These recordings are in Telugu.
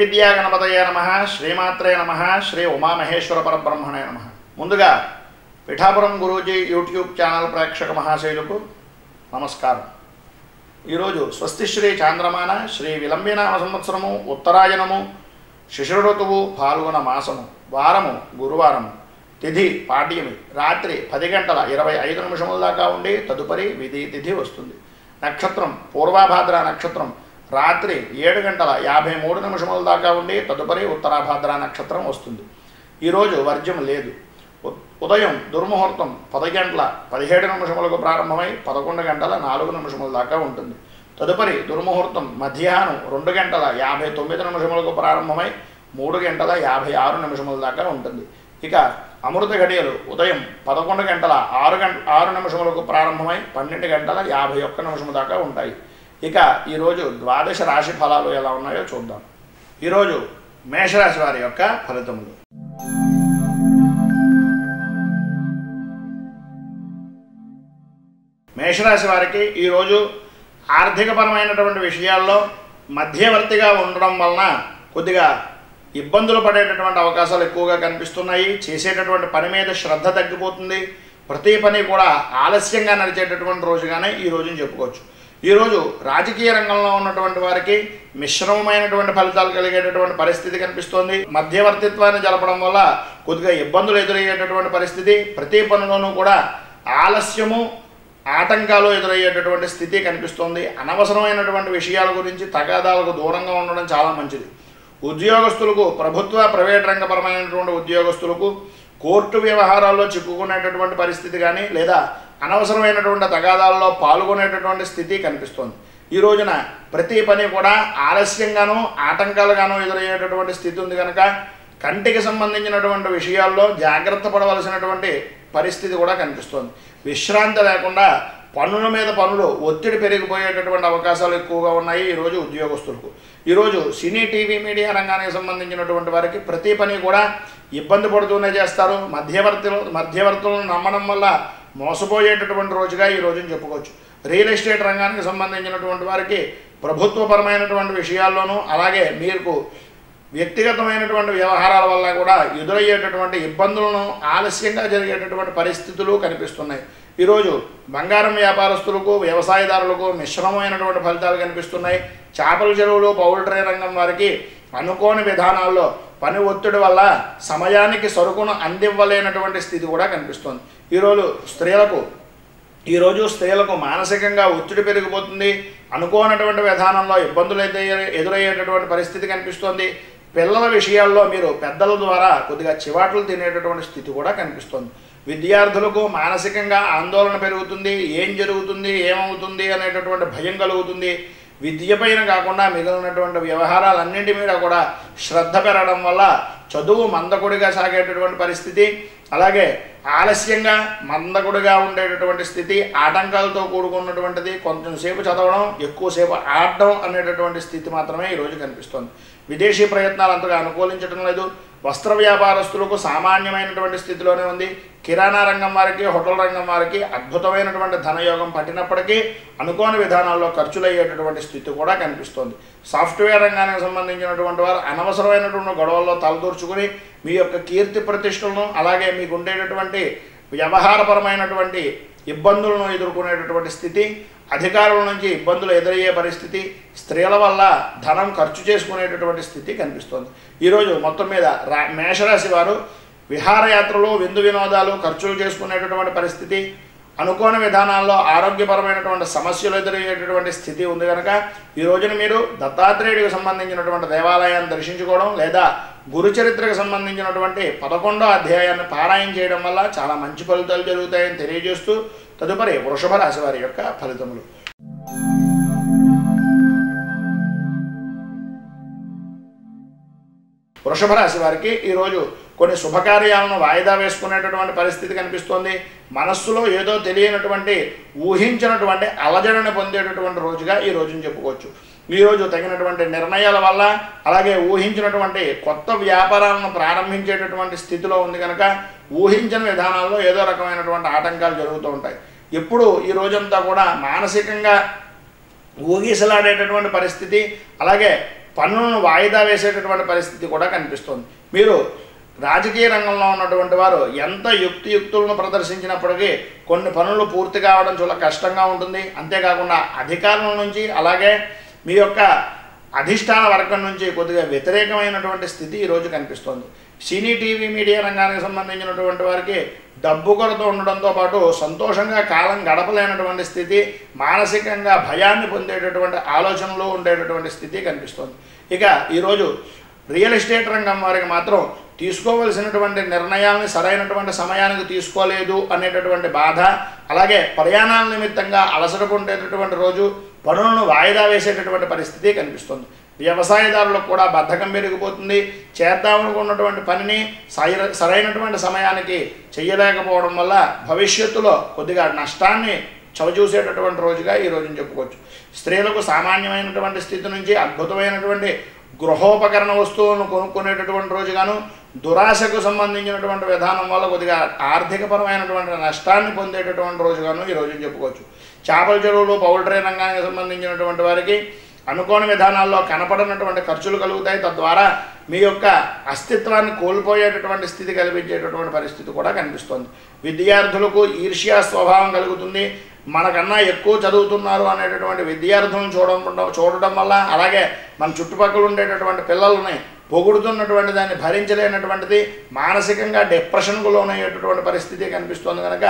విద్యా గణపతయే నమః, శ్రీమాత్రే నమః, శ్రీ ఉమామహేశ్వర పరబ్రహ్మణే నమః. ముందుగా పిఠాపురం గురూజీ యూట్యూబ్ ఛానల్ ప్రేక్షక మహాశైలకు నమస్కారం. ఈరోజు స్వస్తిశ్రీ చాంద్రమాన శ్రీ విలంబినామ సంవత్సరము ఉత్తరాయణము శిశిర ఋతువు ఫాల్గుణ మాసము వారము గురువారము తిథి పాడ్యమి రాత్రి 10:25 దాకా ఉండి తదుపరి విధి తిథి వస్తుంది. నక్షత్రం పూర్వాభాద్ర నక్షత్రం రాత్రి 7:53 దాకా ఉండి తదుపరి ఉత్తరాభాద్ర నక్షత్రం వస్తుంది. ఈరోజు వర్జ్యం లేదు. ఉదయం దుర్ముహూర్తం 10:17 ప్రారంభమై 11:04 దాకా ఉంటుంది. తదుపరి దుర్ముహూర్తం మధ్యాహ్నం 2:59 ప్రారంభమై 3:56 దాకా ఉంటుంది. ఇక అమృత ఘడియలు ఉదయం 11:06 ప్రారంభమై 12:51 దాకా ఉంటాయి. ఇక ఈరోజు ద్వాదశ రాశి ఫలాలు ఎలా ఉన్నాయో చూద్దాం. ఈరోజు మేషరాశి వారి యొక్క ఫలితములు. మేషరాశి వారికి ఈరోజు ఆర్థికపరమైనటువంటి విషయాల్లో మధ్యవర్తిగా ఉండడం వలన కొద్దిగా ఇబ్బందులు పడేటటువంటి అవకాశాలు ఎక్కువగా కనిపిస్తున్నాయి. చేసేటటువంటి పని మీద శ్రద్ధ తగ్గిపోతుంది. ప్రతి పని కూడా ఆలస్యంగా నడిచేటటువంటి రోజుగానే ఈ రోజుని చెప్పుకోవచ్చు. ఈరోజు రాజకీయ రంగంలో ఉన్నటువంటి వారికి మిశ్రమమైనటువంటి ఫలితాలు కలిగేటటువంటి పరిస్థితి కనిపిస్తోంది. మధ్యవర్తిత్వాన్ని జరపడం వల్ల కొద్దిగా ఇబ్బందులు ఎదురయ్యేటటువంటి పరిస్థితి, ప్రతి పనిలోనూ కూడా ఆలస్యము ఆటంకాలు ఎదురయ్యేటటువంటి స్థితి కనిపిస్తోంది. అనవసరమైనటువంటి విషయాల గురించి తగాదాలకు దూరంగా ఉండడం చాలా మంచిది. ఉద్యోగస్తులకు ప్రభుత్వ ప్రైవేట్ రంగపరమైనటువంటి ఉద్యోగస్తులకు కోర్టు వ్యవహారాల్లో చిక్కుకునేటటువంటి పరిస్థితి కానీ లేదా అనవసరమైనటువంటి తగాదాల్లో పాల్గొనేటటువంటి స్థితి కనిపిస్తోంది. ఈ రోజున ప్రతి పని కూడా ఆలస్యంగానూ ఆటంకాలుగానూ ఎదురయ్యేటటువంటి స్థితి ఉంది కనుక కంటికి సంబంధించినటువంటి విషయాల్లో జాగ్రత్త పడవలసినటువంటి పరిస్థితి కూడా కనిపిస్తోంది. విశ్రాంతి లేకుండా పనుల మీద పనులు ఒత్తిడి పెరిగిపోయేటటువంటి అవకాశాలు ఎక్కువగా ఉన్నాయి ఈరోజు ఉద్యోగస్తులకు. ఈరోజు సినీ టీవీ మీడియా రంగానికి సంబంధించినటువంటి వారికి ప్రతి పని కూడా ఇబ్బంది పడుతూనే చేస్తారు. మధ్యవర్తులను నమ్మడం వల్ల మోసపోయేటటువంటి రోజుగా ఈ రోజుని చెప్పుకోవచ్చు. రియల్ ఎస్టేట్ రంగానికి సంబంధించినటువంటి వారికి ప్రభుత్వపరమైనటువంటి విషయాల్లోనూ అలాగే మీకు వ్యక్తిగతమైనటువంటి వ్యవహారాల వల్ల కూడా ఎదురయ్యేటటువంటి ఇబ్బందులను ఆలస్యంగా జరిగేటటువంటి పరిస్థితులు కనిపిస్తున్నాయి. ఈరోజు బంగారం వ్యాపారస్తులకు వ్యవసాయదారులకు మిశ్రమమైనటువంటి ఫలితాలు కనిపిస్తున్నాయి. చేపల చెరువులు పౌల్ట్రీ రంగం వారికి అనుకోని విధానాల్లో పని ఒత్తిడి వల్ల సమయానికి సరుకును అందివ్వలేనటువంటి స్థితి కూడా కనిపిస్తుంది. ఈరోజు స్త్రీలకు మానసికంగా ఒత్తిడి పెరిగిపోతుంది. అనుకోనటువంటి విధానంలో ఇబ్బందులు అయితే ఎదురయ్యేటటువంటి పరిస్థితి కనిపిస్తోంది. పిల్లల విషయాల్లో మీరు పెద్దల ద్వారా కొద్దిగా చివాట్లు తినేటటువంటి స్థితి కూడా కనిపిస్తుంది. విద్యార్థులకు మానసికంగా ఆందోళన పెరుగుతుంది. ఏం జరుగుతుంది ఏమవుతుంది అనేటటువంటి భయం కలుగుతుంది. విద్యపైన కాకుండా మిగిలినటువంటి వ్యవహారాలన్నింటి మీద కూడా శ్రద్ధ పెరగడం వల్ల చదువు మందకొడిగా సాగేటటువంటి పరిస్థితి, అలాగే ఆలస్యంగా మందకొడిగా ఉండేటటువంటి స్థితి, ఆటంకాలతో కూడుకున్నటువంటిది. కొంచెంసేపు చదవడం ఎక్కువసేపు ఆడడం అనేటటువంటి స్థితి మాత్రమే ఈరోజు కనిపిస్తుంది. విదేశీ ప్రయత్నాలు అంతగా అనుకూలించడం లేదు. వస్త్ర వ్యాపారస్తులకు సామాన్యమైనటువంటి స్థితిలోనే ఉంది. కిరాణా రంగం వారికి హోటల్ రంగం వారికి అద్భుతమైనటువంటి ధనయోగం పట్టినప్పటికీ అనుకోని విధానాల్లో ఖర్చులు అయ్యేటటువంటి స్థితి కూడా కనిపిస్తోంది. సాఫ్ట్వేర్ రంగానికి సంబంధించినటువంటి వారు అనవసరమైనటువంటి గొడవల్లో తలదూర్చుకుని మీ యొక్క కీర్తి ప్రతిష్టలను అలాగే మీకు ఉండేటటువంటి వ్యవహారపరమైనటువంటి ఇబ్బందులను ఎదుర్కొనేటటువంటి స్థితి, అధికారుల నుంచి ఇబ్బందులు ఎదురయ్యే పరిస్థితి, స్త్రీల వల్ల ధనం ఖర్చు చేసుకునేటటువంటి స్థితి కనిపిస్తోంది. ఈరోజు మొత్తం మీద మేషరాశి వారు విహారయాత్రలు విందు వినోదాలు ఖర్చులు చేసుకునేటటువంటి పరిస్థితి, అనుకోని విధానాల్లో ఆరోగ్యపరమైనటువంటి సమస్యలు ఎదురయ్యేటటువంటి స్థితి ఉంది కనుక ఈ రోజున మీరు దత్తాత్రేయుడికి సంబంధించినటువంటి దేవాలయాన్ని దర్శించుకోవడం లేదా గురుచరిత్రకు సంబంధించినటువంటి 11వ అధ్యాయాన్ని పారాయణ చేయడం వల్ల చాలా మంచి ఫలితాలు జరుగుతాయని తెలియజేస్తూ తదుపరి వృషభ రాశి వారి యొక్క ఫలితములు. వృషభ రాశి వారికి ఈరోజు కొన్ని శుభకార్యాలను వాయిదా వేసుకునేటటువంటి పరిస్థితి కనిపిస్తోంది. మనస్సులో ఏదో తెలియనటువంటి ఊహించినటువంటి అలజడిని పొందేటటువంటి రోజుగా ఈ రోజుని చెప్పుకోవచ్చు. ఈరోజు తగినటువంటి నిర్ణయాల వల్ల అలాగే ఊహించినటువంటి కొత్త వ్యాపారాలను ప్రారంభించేటటువంటి స్థితిలో ఉంది కనుక ఊహించిన విధానాల్లో ఏదో రకమైనటువంటి ఆటంకాలు జరుగుతూ ఉంటాయి. ఎప్పుడు ఈ రోజంతా కూడా మానసికంగా ఊగిసలాడేటటువంటి పరిస్థితి, అలాగే పనులను వాయిదా వేసేటటువంటి పరిస్థితి కూడా కనిపిస్తుంది. మీరు రాజకీయ రంగంలో ఉన్నటువంటి వారు ఎంత యుక్తులను ప్రదర్శించినప్పటికీ కొన్ని పనులు పూర్తి కావడం చాలా కష్టంగా ఉంటుంది. అంతేకాకుండా అధికారుల నుంచి అలాగే మీ యొక్క అధిష్టాన వర్గం నుంచి కొద్దిగా వ్యతిరేకమైనటువంటి స్థితి ఈరోజు కనిపిస్తోంది. సినీ టీవీ మీడియా రంగానికి సంబంధించినటువంటి వారికి డబ్బు కొరత ఉండడంతో పాటు సంతోషంగా కాలం గడపలేనటువంటి స్థితి, మానసికంగా భయాన్ని పొందేటటువంటి ఆలోచనలు ఉండేటటువంటి స్థితి కనిపిస్తోంది. ఇక ఈరోజు రియల్ ఎస్టేట్ రంగం వారికి మాత్రం తీసుకోవలసినటువంటి నిర్ణయాలను సరైనటువంటి సమయానికి తీసుకోలేదు అనేటటువంటి బాధ, అలాగే ప్రయాణాల నిమిత్తంగా అలసటకుండేటటువంటి రోజు, పనులను వాయిదా వేసేటటువంటి పరిస్థితి కనిపిస్తుంది. వ్యవసాయదారులకు కూడా బద్ధకం పెరిగిపోతుంది. చేద్దామనుకున్నటువంటి పనిని సరైనటువంటి సమయానికి చేయలేకపోవడం వల్ల భవిష్యత్తులో కొద్దిగా నష్టాన్ని చవిచూసేటటువంటి రోజుగా ఈ రోజుని చెప్పుకోవచ్చు. స్త్రీలకు సామాన్యమైనటువంటి స్థితి నుంచి అద్భుతమైనటువంటి గృహోపకరణ వస్తువులను కొనుక్కునేటటువంటి రోజుగాను, దురాశకు సంబంధించినటువంటి విధానం వల్ల కొద్దిగా ఆర్థికపరమైనటువంటి నష్టాన్ని పొందేటటువంటి రోజుగాను ఈ రోజుని చెప్పుకోవచ్చు. చేపల చెరువులు, పౌల్ట్రీ రంగానికి సంబంధించినటువంటి వారికి అనుకోని విధానాల్లో కనపడినటువంటి ఖర్చులు కలుగుతాయి. తద్వారా మీ యొక్క అస్తిత్వాన్ని కోల్పోయేటటువంటి స్థితి కల్పించేటటువంటి పరిస్థితి కూడా కనిపిస్తుంది. విద్యార్థులకు ఈర్ష్యా స్వభావం కలుగుతుంది. మనకన్నా ఎక్కువ చదువుతున్నారు అనేటటువంటి విద్యార్థులను చూడటం వల్ల, అలాగే మన చుట్టుపక్కల ఉండేటటువంటి పిల్లల్ని పొగుడుతున్నటువంటి దాన్ని భరించలేనటువంటిది, మానసికంగా డిప్రెషన్కు లోనయ్యేటటువంటి పరిస్థితి కనిపిస్తుంది. కనుక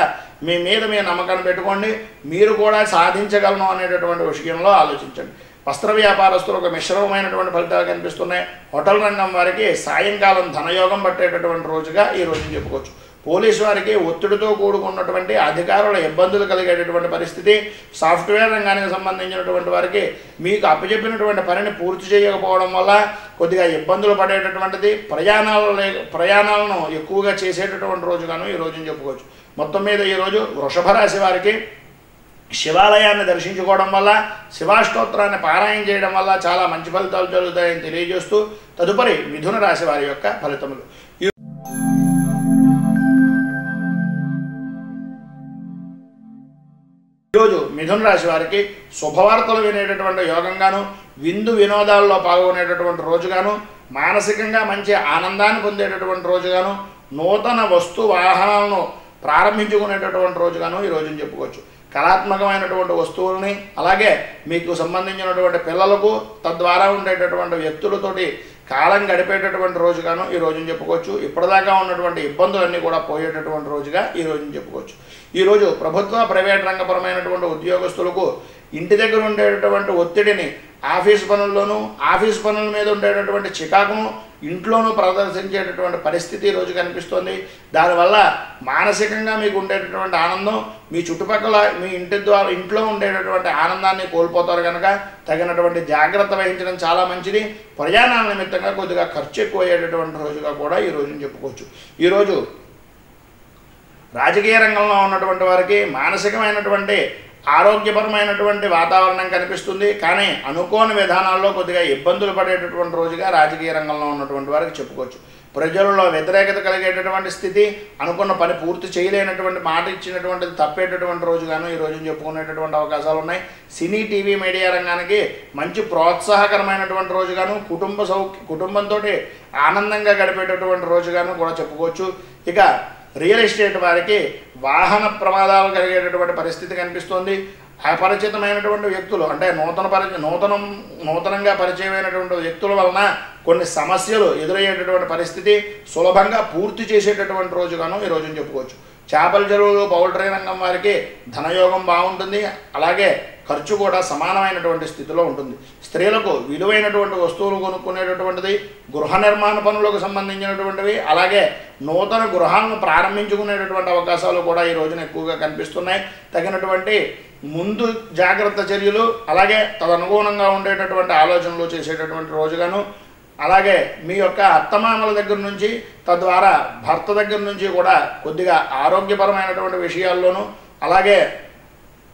మీ మీద మీ నమ్మకాన్ని పెట్టుకోండి, మీరు కూడా సాధించగలను అనేటటువంటి విషయంలో ఆలోచించండి. వస్త్ర వ్యాపారస్తులకు మిశ్రమమైనటువంటి ఫలితాలు కనిపిస్తున్నాయి. హోటల్ రంగం వారికి సాయంకాలం ధనయోగం పట్టేటటువంటి రోజుగా ఈ రోజుని చెప్పుకోవచ్చు. పోలీసు వారికి ఒత్తిడితో కూడుకున్నటువంటి అధికారుల ఇబ్బందులు కలిగేటటువంటి పరిస్థితి. సాఫ్ట్వేర్ రంగానికి సంబంధించినటువంటి వారికి మీకు అప్పచెప్పినటువంటి పనిని పూర్తి చేయకపోవడం వల్ల కొద్దిగా ఇబ్బందులు పడేటటువంటిది, ప్రయాణాలను ఎక్కువగా చేసేటటువంటి రోజుగాను ఈ రోజుని చెప్పుకోవచ్చు. మొత్తం మీద ఈరోజు వృషభ రాశి వారికి శివాలయాన్ని దర్శించుకోవడం వల్ల, శివాష్టోత్రాన్ని పారాయణ చేయడం వల్ల చాలా మంచి ఫలితాలు జరుగుతాయని తెలియజేస్తూ తదుపరి మిథున రాశి వారి యొక్క ఫలితములు. ఈరోజు మిథున రాశి వారికి శుభవార్తలు వినేటటువంటి యోగంగాను, విందు వినోదాల్లో పాల్గొనేటటువంటి రోజుగాను, మానసికంగా మంచి ఆనందాన్ని పొందేటటువంటి రోజుగాను, నూతన వస్తు వాహనాలను ప్రారంభించుకునేటటువంటి రోజుగాను ఈ రోజుని చెప్పుకోవచ్చు. కళాత్మకమైనటువంటి వస్తువుల్ని, అలాగే మీకు సంబంధించినటువంటి పిల్లలకు తద్వారా ఉండేటటువంటి వ్యక్తులతోటి కాలం గడిపేటటువంటి రోజుగాను ఈ రోజుని చెప్పుకోవచ్చు. ఇప్పటిదాకా ఉన్నటువంటి ఇబ్బందులన్నీ కూడా పోయేటటువంటి రోజుగా ఈ రోజుని చెప్పుకోవచ్చు. ఈరోజు ప్రభుత్వ ప్రైవేట్ రంగపరమైనటువంటి ఉద్యోగస్తులకు ఇంటి దగ్గర ఉండేటటువంటి ఒత్తిడిని ఆఫీస్ పనుల్లోనూ, ఆఫీస్ పనుల మీద ఉండేటటువంటి చికాకును ఇంట్లోనూ ప్రదర్శించేటటువంటి పరిస్థితి ఈరోజు కనిపిస్తుంది. దానివల్ల మానసికంగా మీకు ఉండేటటువంటి ఆనందం, మీ చుట్టుపక్కల మీ ఇంట్లో ఉండేటటువంటి ఆనందాన్ని కోల్పోతారు. కనుక తగినటువంటి జాగ్రత్త వహించడం చాలా మంచిది. ప్రయాణాల నిమిత్తంగా కొద్దిగా ఖర్చు ఎక్కువ అయ్యేటటువంటి రోజుగా కూడా ఈ రోజుని చెప్పుకోవచ్చు. ఈరోజు రాజకీయ రంగంలో ఉన్నటువంటి వారికి మానసికమైనటువంటి ఆరోగ్యపరమైనటువంటి వాతావరణం కనిపిస్తుంది. కానీ అనుకోని విధానాల్లో కొద్దిగా ఇబ్బందులు పడేటటువంటి రోజుగా రాజకీయ రంగంలో ఉన్నటువంటి వారికి చెప్పుకోవచ్చు. ప్రజలలో వ్యతిరేకత కలిగేటటువంటి స్థితి, అనుకున్న పని పూర్తి చేయలేనటువంటి మాట ఇచ్చినటువంటిది తప్పేటటువంటి రోజుగాను ఈ రోజున చెప్పుకునేటటువంటి అవకాశాలు ఉన్నాయి. సినీ టీవీ మీడియా రంగానికి మంచి ప్రోత్సాహకరమైనటువంటి రోజుగాను, కుటుంబంతో ఆనందంగా గడిపేటటువంటి రోజుగాను కూడా చెప్పుకోవచ్చు. ఇక రియల్ ఎస్టేట్ వారికి వాహన ప్రమాదాలు కలిగేటటువంటి పరిస్థితి కనిపిస్తుంది. అపరిచితమైనటువంటి వ్యక్తులు, అంటే నూతనంగా పరిచయమైనటువంటి వ్యక్తుల వలన కొన్ని సమస్యలు ఎదురయ్యేటటువంటి పరిస్థితి సులభంగా పూర్తి చేసేటటువంటి రోజుగాను ఈ రోజుని చెప్పుకోవచ్చు. చేపల చెరువులు, పౌల్ట్రీ రంగం వారికి ధనయోగం బాగుంటుంది. అలాగే ఖర్చు కూడా సమానమైనటువంటి స్థితిలో ఉంటుంది. స్త్రీలకు విలువైనటువంటి వస్తువులు కొనుక్కునేటటువంటిది, గృహ నిర్మాణ పనులకు సంబంధించినటువంటివి, అలాగే నూతన గృహాలను ప్రారంభించుకునేటటువంటి అవకాశాలు కూడా ఈ రోజున ఎక్కువగా కనిపిస్తున్నాయి. తగినటువంటి ముందు జాగ్రత్త చర్యలు, అలాగే తదనుగుణంగా ఉండేటటువంటి ఆలోచనలు చేసేటటువంటి రోజుగాను, అలాగే మీ యొక్క అత్తమామల దగ్గర నుంచి, తద్వారా భర్త దగ్గర నుంచి కూడా కొద్దిగా ఆరోగ్యపరమైనటువంటి విషయాల్లోనూ, అలాగే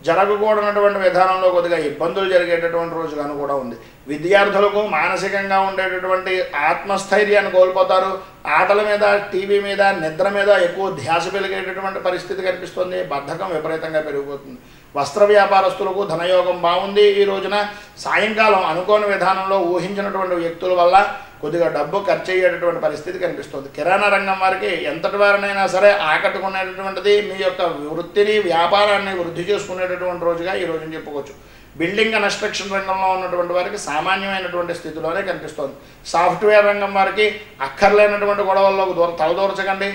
జరగకూడనటువంటి విధానంలో కొద్దిగా ఇబ్బందులు జరిగేటటువంటి రోజుగాను కూడా ఉంది. విద్యార్థులకు మానసికంగా ఉండేటటువంటి ఆత్మస్థైర్యాన్ని కోల్పోతారు. ఆటల మీద, టీవీ మీద, నిద్ర మీద ఎక్కువ ధ్యాస పెరిగేటటువంటి పరిస్థితి కనిపిస్తుంది. బద్ధకం విపరీతంగా పెరిగిపోతుంది. వస్త్ర వ్యాపారస్తులకు ధనయోగం బాగుంది. ఈ రోజున సాయంకాలం అనుకోని విధానంలో ఊహించినటువంటి వ్యక్తుల వల్ల కొద్దిగా డబ్బు ఖర్చు అయ్యేటటువంటి పరిస్థితి కనిపిస్తుంది. కిరాణా రంగం వారికి ఎంతటి వారినైనా సరే ఆకట్టుకునేటటువంటిది, మీ యొక్క వృత్తిని, వ్యాపారాన్ని వృద్ధి చేసుకునేటటువంటి రోజుగా ఈ రోజుని చెప్పుకోవచ్చు. బిల్డింగ్ కన్స్ట్రక్షన్ రంగంలో ఉన్నటువంటి వారికి సామాన్యమైనటువంటి స్థితిలోనే కనిపిస్తుంది. సాఫ్ట్వేర్ రంగం వారికి అక్కర్లేనటువంటి గొడవల్లో తలదూర్చకండి.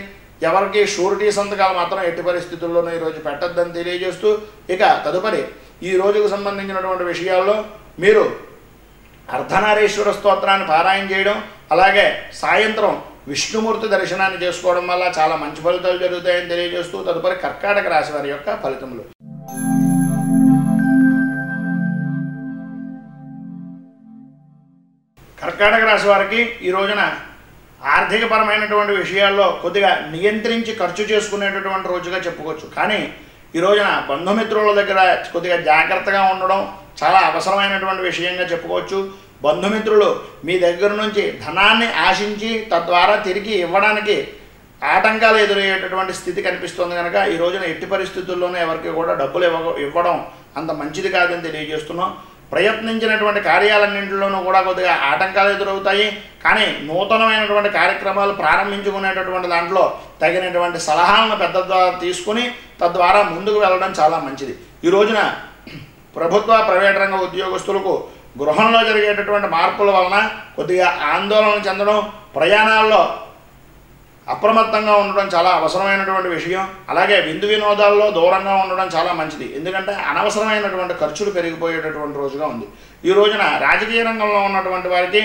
ఎవరికి షూరిటీ సంతకాలు మాత్రం ఎట్టి పరిస్థితుల్లోనూ ఈరోజు పెట్టద్దని తెలియజేస్తూ, ఇక తదుపరి ఈ రోజుకు సంబంధించినటువంటి విషయాల్లో మీరు అర్ధనారీశ్వర స్తోత్రాన్ని పారాయణ చేయడం, అలాగే సాయంత్రం విష్ణుమూర్తి దర్శనాన్ని చేసుకోవడం వల్ల చాలా మంచి ఫలితాలు జరుగుతాయని తెలియజేస్తూ, తదుపరి కర్కాటక రాశి వారి యొక్క ఫలితములు. కర్కాటక రాశి వారికి ఈ రోజున ఆర్థికపరమైనటువంటి విషయాల్లో కొద్దిగా నియంత్రించి ఖర్చు చేసుకునేటటువంటి రోజుగా చెప్పుకోవచ్చు. కానీ ఈ రోజున బంధుమిత్రుల దగ్గర కొద్దిగా జాగ్రత్తగా ఉండడం చాలా అవసరమైనటువంటి విషయంగా చెప్పుకోవచ్చు. బంధుమిత్రులు మీ దగ్గర నుంచి ధనాన్ని ఆశించి తద్వారా తిరిగి ఇవ్వడానికి ఆటంకాలు ఎదురయ్యేటటువంటి స్థితి కనిపిస్తుంది కనుక ఈ రోజున ఎట్టి పరిస్థితుల్లోనూ ఎవరికి కూడా డబ్బులు ఇవ్వడం అంత మంచిది కాదని తెలియజేస్తున్నాం. ప్రయత్నించినటువంటి కార్యాలన్నింటిలోనూ కూడా కొద్దిగా ఆటంకాలు ఎదురవుతాయి. కానీ నూతనమైనటువంటి కార్యక్రమాలు ప్రారంభించుకునేటటువంటి దాంట్లో తగినటువంటి సలహాలను పెద్ద ద్వారా తీసుకుని తద్వారా ముందుకు వెళ్ళడం చాలా మంచిది. ఈ రోజున ప్రభుత్వ, ప్రైవేట్ రంగ ఉద్యోగస్తులకు గృహంలో జరిగేటటువంటి మార్పుల వలన కొద్దిగా ఆందోళన చెందడం, ప్రయాణాల్లో అప్రమత్తంగా ఉండడం చాలా అవసరమైనటువంటి విషయం. అలాగే విందు వినోదాల్లో దూరంగా ఉండడం చాలా మంచిది. ఎందుకంటే అనవసరమైనటువంటి ఖర్చులు పెరిగిపోయేటటువంటి రోజుగా ఉంది. ఈ రోజున రాజకీయ రంగంలో ఉన్నటువంటి వారికి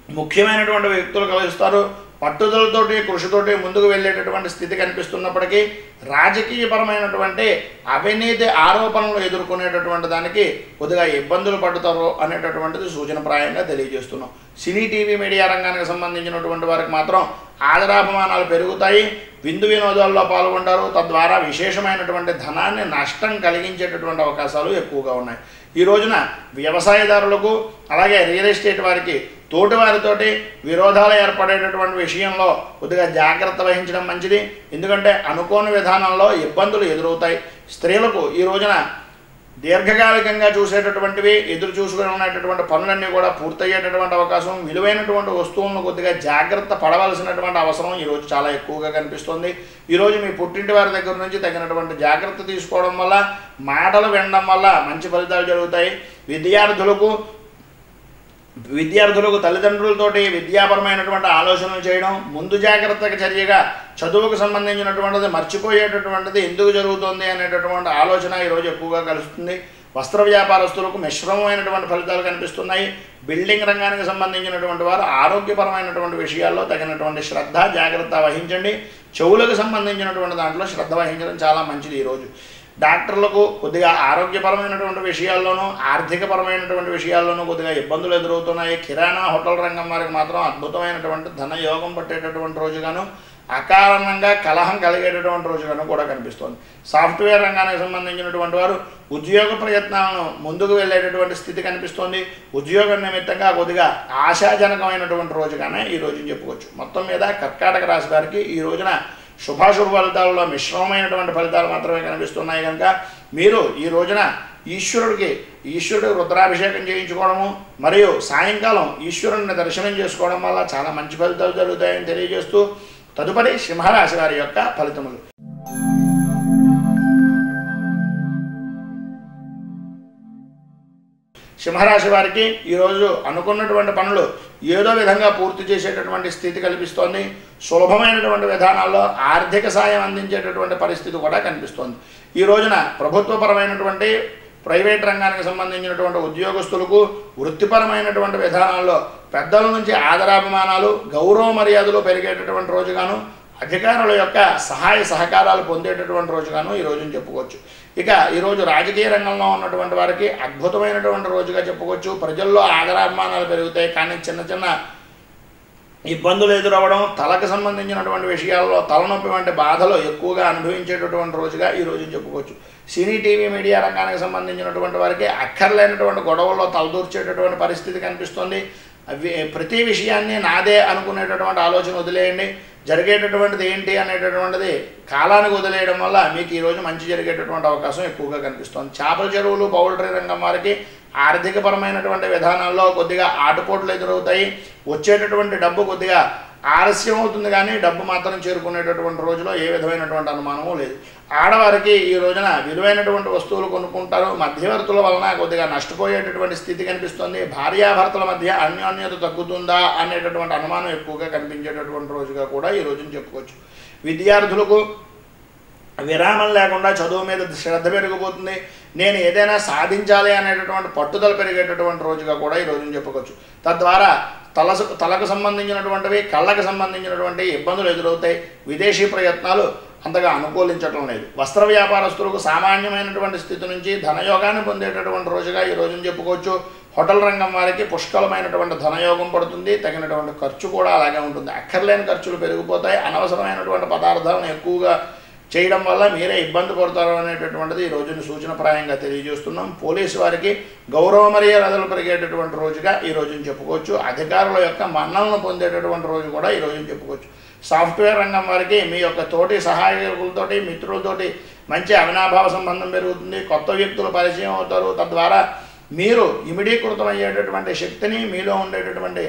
ముఖ్యమైనటువంటి వ్యక్తులు కలుస్తారు. పట్టుదలతోటి, కృషితోటి ముందుకు వెళ్ళేటటువంటి స్థితి కనిపిస్తున్నప్పటికీ రాజకీయపరమైనటువంటి అవినీతి ఆరోపణలు ఎదుర్కొనేటటువంటి దానికి కొద్దిగా ఇబ్బందులు పడుతారు అనేటటువంటిది సూచనప్రాయంగా తెలియజేస్తున్నాం. సినీ, టీవీ, మీడియా రంగానికి సంబంధించినటువంటి వారికి మాత్రం ఆదరాభిమానాలు పెరుగుతాయి. విందు వినోదాల్లో పాల్గొంటారు. తద్వారా విశేషమైనటువంటి ధనాన్ని నష్టం కలిగించేటటువంటి అవకాశాలు ఎక్కువగా ఉన్నాయి. ఈ రోజున వ్యవసాయదారులకు, అలాగే రియల్ ఎస్టేట్ వారికి తోటి వారితోటి విరోధాలు ఏర్పడేటటువంటి విషయంలో కొద్దిగా జాగ్రత్త వహించడం మంచిది. ఎందుకంటే అనుకోని విధానంలో ఇబ్బందులు ఎదురవుతాయి. స్త్రీలకు ఈ రోజున దీర్ఘకాలికంగా చూసేటటువంటివి, ఎదురు చూసుకుని ఉన్నటువంటి పనులన్నీ కూడా పూర్తయ్యేటటువంటి అవకాశం, విలువైనటువంటి వస్తువులను కొద్దిగా జాగ్రత్త పడవలసినటువంటి అవసరం ఈరోజు చాలా ఎక్కువగా కనిపిస్తుంది. ఈరోజు మీ పుట్టింటి వారి దగ్గర నుంచి తగినటువంటి జాగ్రత్త తీసుకోవడం వల్ల, మాటలు వినడం వల్ల మంచి ఫలితాలు జరుగుతాయి. విద్యార్థులకు తల్లిదండ్రులతోటి విద్యాపరమైనటువంటి ఆలోచనలు చేయడం, ముందు జాగ్రత్తగా చర్యగా చదువుకు సంబంధించినటువంటిది మర్చిపోయేటటువంటిది ఎందుకు జరుగుతుంది అనేటటువంటి ఆలోచన ఈరోజు ఎక్కువగా కలుస్తుంది. వస్త్ర వ్యాపారస్తులకు మిశ్రమమైనటువంటి ఫలితాలు కనిపిస్తున్నాయి. బిల్డింగ్ రంగానికి సంబంధించినటువంటి వారు ఆరోగ్యపరమైనటువంటి విషయాల్లో తగినటువంటి శ్రద్ధ, జాగ్రత్త వహించండి. చెవులకు సంబంధించినటువంటి దాంట్లో శ్రద్ధ వహించడం చాలా మంచిది. ఈరోజు డాక్టర్లకు కొద్దిగా ఆరోగ్యపరమైనటువంటి విషయాల్లోనూ, ఆర్థికపరమైనటువంటి విషయాల్లోనూ కొద్దిగా ఇబ్బందులు ఎదురవుతున్నాయి. కిరాణా, హోటల్ రంగం వారికి మాత్రం అద్భుతమైనటువంటి ధనయోగం పట్టేటటువంటి రోజుగాను, అకారణంగా కలహం కలిగేటటువంటి రోజుగాను కూడా కనిపిస్తోంది. సాఫ్ట్వేర్ రంగానికి సంబంధించినటువంటి వారు ఉద్యోగ ప్రయత్నాలను ముందుకు వెళ్ళేటటువంటి స్థితి కనిపిస్తోంది. ఉద్యోగం నిమిత్తంగా కొద్దిగా ఆశాజనకమైనటువంటి రోజుగానే ఈ రోజుని చెప్పుకోవచ్చు. మొత్తం మీద కర్కాటక రాశి వారికి ఈ రోజున శుభాశుభ ఫలితాలలో మిశ్రమమైనటువంటి ఫలితాలు మాత్రమే కనిపిస్తున్నాయి కనుక మీరు ఈ రోజున ఈశ్వరుడికి రుద్రాభిషేకం చేయించుకోవడము, మరియు సాయంకాలం ఈశ్వరుని దర్శనం చేసుకోవడం వల్ల చాలా మంచి ఫలితాలు జరుగుతాయని తెలియజేస్తూ, తదుపరి సింహరాశి వారి యొక్క ఫలితములు. సింహరాశి వారికి ఈరోజు అనుకున్నటువంటి పనులు ఏదో విధంగా పూర్తి చేసేటటువంటి స్థితి కల్పిస్తోంది. సులభమైనటువంటి విధానాల్లో ఆర్థిక సాయం అందించేటటువంటి పరిస్థితి కూడా కనిపిస్తోంది. ఈ రోజున ప్రభుత్వపరమైనటువంటి, ప్రైవేట్ రంగానికి సంబంధించినటువంటి ఉద్యోగస్తులకు వృత్తిపరమైనటువంటి విధానాల్లో పెద్దల నుంచి ఆదరాభిమానాలు, గౌరవ మర్యాదలు పెరిగేటటువంటి రోజుగాను, అధికారుల యొక్క సహాయ సహకారాలు పొందేటటువంటి రోజుగాను ఈ రోజుని చెప్పుకోవచ్చు. ఇక ఈరోజు రాజకీయ రంగంలో ఉన్నటువంటి వారికి అద్భుతమైనటువంటి రోజుగా చెప్పుకోవచ్చు. ప్రజల్లో ఆదరాభిమానాలు పెరుగుతాయి. కానీ చిన్న చిన్న ఇబ్బందులు ఎదురవ్వడం, తలకు సంబంధించినటువంటి విషయాల్లో తలనొప్పి వంటి బాధలు ఎక్కువగా అనుభవించేటటువంటి రోజుగా ఈ రోజు చెప్పుకోవచ్చు. సినీ టీవీ మీడియా రంగానికి సంబంధించినటువంటి వారికి అక్కర్లేనటువంటి గొడవల్లో తలదూర్చేటటువంటి పరిస్థితి కనిపిస్తుంది. ప్రతి విషయాన్ని నాదే అనుకునేటటువంటి ఆలోచన వదిలేయండి. జరిగేటటువంటిది ఏంటి అనేటటువంటిది కాలానికి వదిలేయడం వల్ల మీకు ఈరోజు మంచి జరిగేటటువంటి అవకాశం ఎక్కువగా కనిపిస్తుంది. చేపల చెరువులు, పౌల్ట్రీ రంగం వారికి ఆర్థికపరమైనటువంటి విధానాల్లో కొద్దిగా ఆటుపోట్లు ఎదురవుతాయి. వచ్చేటటువంటి డబ్బు కొద్దిగా ఆలస్యం అవుతుంది, కానీ డబ్బు మాత్రం చేరుకునేటటువంటి రోజులో ఏ విధమైనటువంటి అనుమానము లేదు. ఆడవారికి ఈ రోజున విలువైనటువంటి వస్తువులు కొనుక్కుంటారు. మధ్యవర్తుల వలన కొద్దిగా నష్టపోయేటటువంటి స్థితి కనిపిస్తుంది. భార్యాభర్తల మధ్య అన్యోన్యత తగ్గుతుందా అనేటటువంటి అనుమానం ఎక్కువగా కనిపించేటటువంటి రోజుగా కూడా ఈ రోజున చెప్పుకోవచ్చు. విద్యార్థులకు విరామం లేకుండా చదువు మీద శ్రద్ధ పెరిగిపోతుంది. నేను ఏదైనా సాధించాలి అనేటటువంటి పట్టుదల పెరిగేటటువంటి రోజుగా కూడా ఈ రోజున చెప్పుకోవచ్చు. తద్వారా తలకు సంబంధించినటువంటివి, కళ్ళకు సంబంధించినటువంటి ఇబ్బందులు ఎదురవుతాయి. విదేశీ ప్రయత్నాలు అంతగా అనుకూలించడం లేదు. వస్త్ర వ్యాపారస్తులకు సామాన్యమైనటువంటి స్థితి నుంచి ధనయోగాన్ని పొందేటటువంటి రోజుగా ఈ రోజున చెప్పుకోవచ్చు. హోటల్ రంగం వారికి పుష్కలమైనటువంటి ధనయోగం పడుతుంది. తగినటువంటి ఖర్చు కూడా అలాగే ఉంటుంది. అక్కర్లేని ఖర్చులు పెరిగిపోతాయి. అనవసరమైనటువంటి పదార్థాలను ఎక్కువగా చేయడం వల్ల మీరే ఇబ్బంది పడతారు అనేటటువంటిది ఈ రోజున సూచనప్రాయంగా తెలియజేస్తున్నాం. పోలీసు వారికి గౌరవ మర్యాదలు పెరిగేటటువంటి రోజుగా ఈ రోజున చెప్పుకోవచ్చు. అధికారుల యొక్క మన్నలను పొందేటటువంటి రోజు కూడా ఈ రోజున చెప్పుకోవచ్చు. సాఫ్ట్వేర్ రంగం వారికి మీ యొక్క తోటి సహాయకులతోటి, మిత్రులతోటి మంచి అవినాభావ సంబంధం పెరుగుతుంది. కొత్త వ్యక్తులు పరిచయం అవుతారు. తద్వారా మీరు ఇమిడీకృతమయ్యేటటువంటి శక్తిని, మీలో ఉండేటటువంటి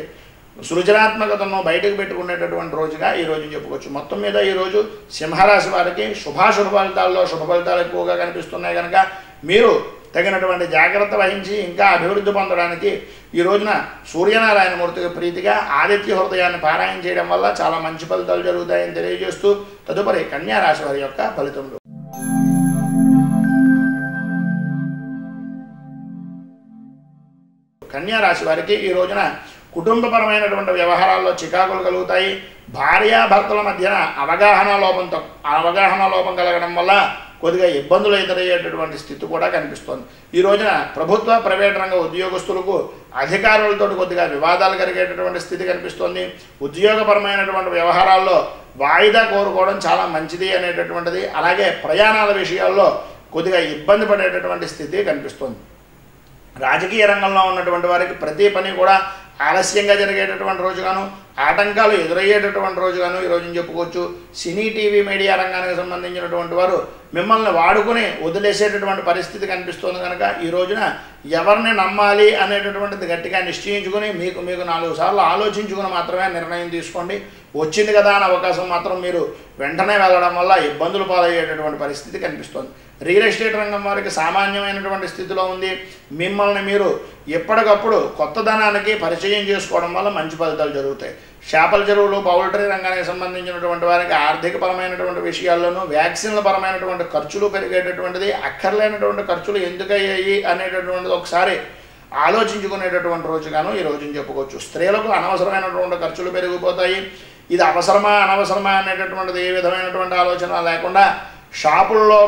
సృజనాత్మకతను బయటకు పెట్టుకునేటటువంటి రోజుగా ఈ రోజు చెప్పుకోవచ్చు. మొత్తం మీద ఈరోజు సింహరాశి వారికి శుభాశుభ ఫలితాల్లో శుభ ఫలితాలు ఎక్కువగా కనిపిస్తున్నాయి కనుక మీరు తగినటువంటి జాగ్రత్త వహించి ఇంకా అభివృద్ధి పొందడానికి ఈ రోజున సూర్యనారాయణమూర్తికి ప్రీతిగా ఆదిత్య హృదయాన్ని పారాయణ చేయడం వల్ల చాలా మంచి ఫలితాలు జరుగుతాయని తెలియజేస్తూ తదుపరి కన్యా రాశి వారి యొక్క ఫలితములు. కన్యా రాశి వారికి ఈ రోజున కుటుంబపరమైనటువంటి వ్యవహారాల్లో చికాకులు కలుగుతాయి. భార్యాభర్తల మధ్యన అవగాహన లోపం కలగడం వల్ల కొద్దిగా ఇబ్బందులు ఎదురయ్యేటటువంటి స్థితి కూడా కనిపిస్తోంది. ఈ రోజున ప్రభుత్వ, ప్రైవేట్ రంగ ఉద్యోగస్తులకు అధికారులతో కొద్దిగా వివాదాలు కలిగేటటువంటి స్థితి కనిపిస్తోంది. ఉద్యోగపరమైనటువంటి వ్యవహారాల్లో వాయిదా కోరుకోవడం చాలా మంచిది అనేటటువంటిది, అలాగే ప్రయాణాల విషయాల్లో కొద్దిగా ఇబ్బంది పడేటటువంటి స్థితి కనిపిస్తోంది. రాజకీయ రంగంలో ఉన్నటువంటి వారికి ప్రతి పని కూడా ఆలస్యంగా జరిగేటటువంటి రోజుగాను, ఆటంకాలు ఎదురయ్యేటటువంటి రోజుగాను ఈ రోజున చెప్పుకోవచ్చు. సినీ టీవీ మీడియా రంగానికి సంబంధించినటువంటి వారు మిమ్మల్ని వాడుకుని వదిలేసేటటువంటి పరిస్థితి కనిపిస్తుంది కనుక ఈ రోజున ఎవరిని నమ్మాలి అనేటటువంటిది గట్టిగా నిశ్చయించుకుని మీకు 4 సార్లు ఆలోచించుకుని మాత్రమే నిర్ణయం తీసుకోండి. వచ్చింది కదా అనే అవకాశం మాత్రం మీరు వెంటనే వెళ్ళడం వల్ల ఇబ్బందులు పాలయ్యేటటువంటి పరిస్థితి కనిపిస్తుంది. రియల్ ఎస్టేట్ రంగం వారికి సామాన్యమైనటువంటి స్థితిలో ఉంది. మిమ్మల్ని మీరు ఎప్పటికప్పుడు కొత్త ధనానికి పరిచయం చేసుకోవడం వల్ల మంచి ఫలితాలు జరుగుతాయి. చేపల చెరువులు, పౌల్ట్రీ రంగానికి సంబంధించినటువంటి వారికి ఆర్థికపరమైనటువంటి విషయాల్లోనూ వ్యాక్సిన్ల పరమైనటువంటి ఖర్చులు పెరిగేటటువంటిది, అక్కర్లేనటువంటి ఖర్చులు ఎందుకయ్యాయి అనేటటువంటిది ఒకసారి ఆలోచించుకునేటటువంటి రోజుగాను ఈ రోజుని చెప్పుకోవచ్చు. స్త్రీలకు అనవసరమైనటువంటి ఖర్చులు పెరిగిపోతాయి. ఇది అవసరమా అనవసరమా అనేటటువంటిది ఏ విధమైనటువంటి ఆలోచన లేకుండా షాపుల్లో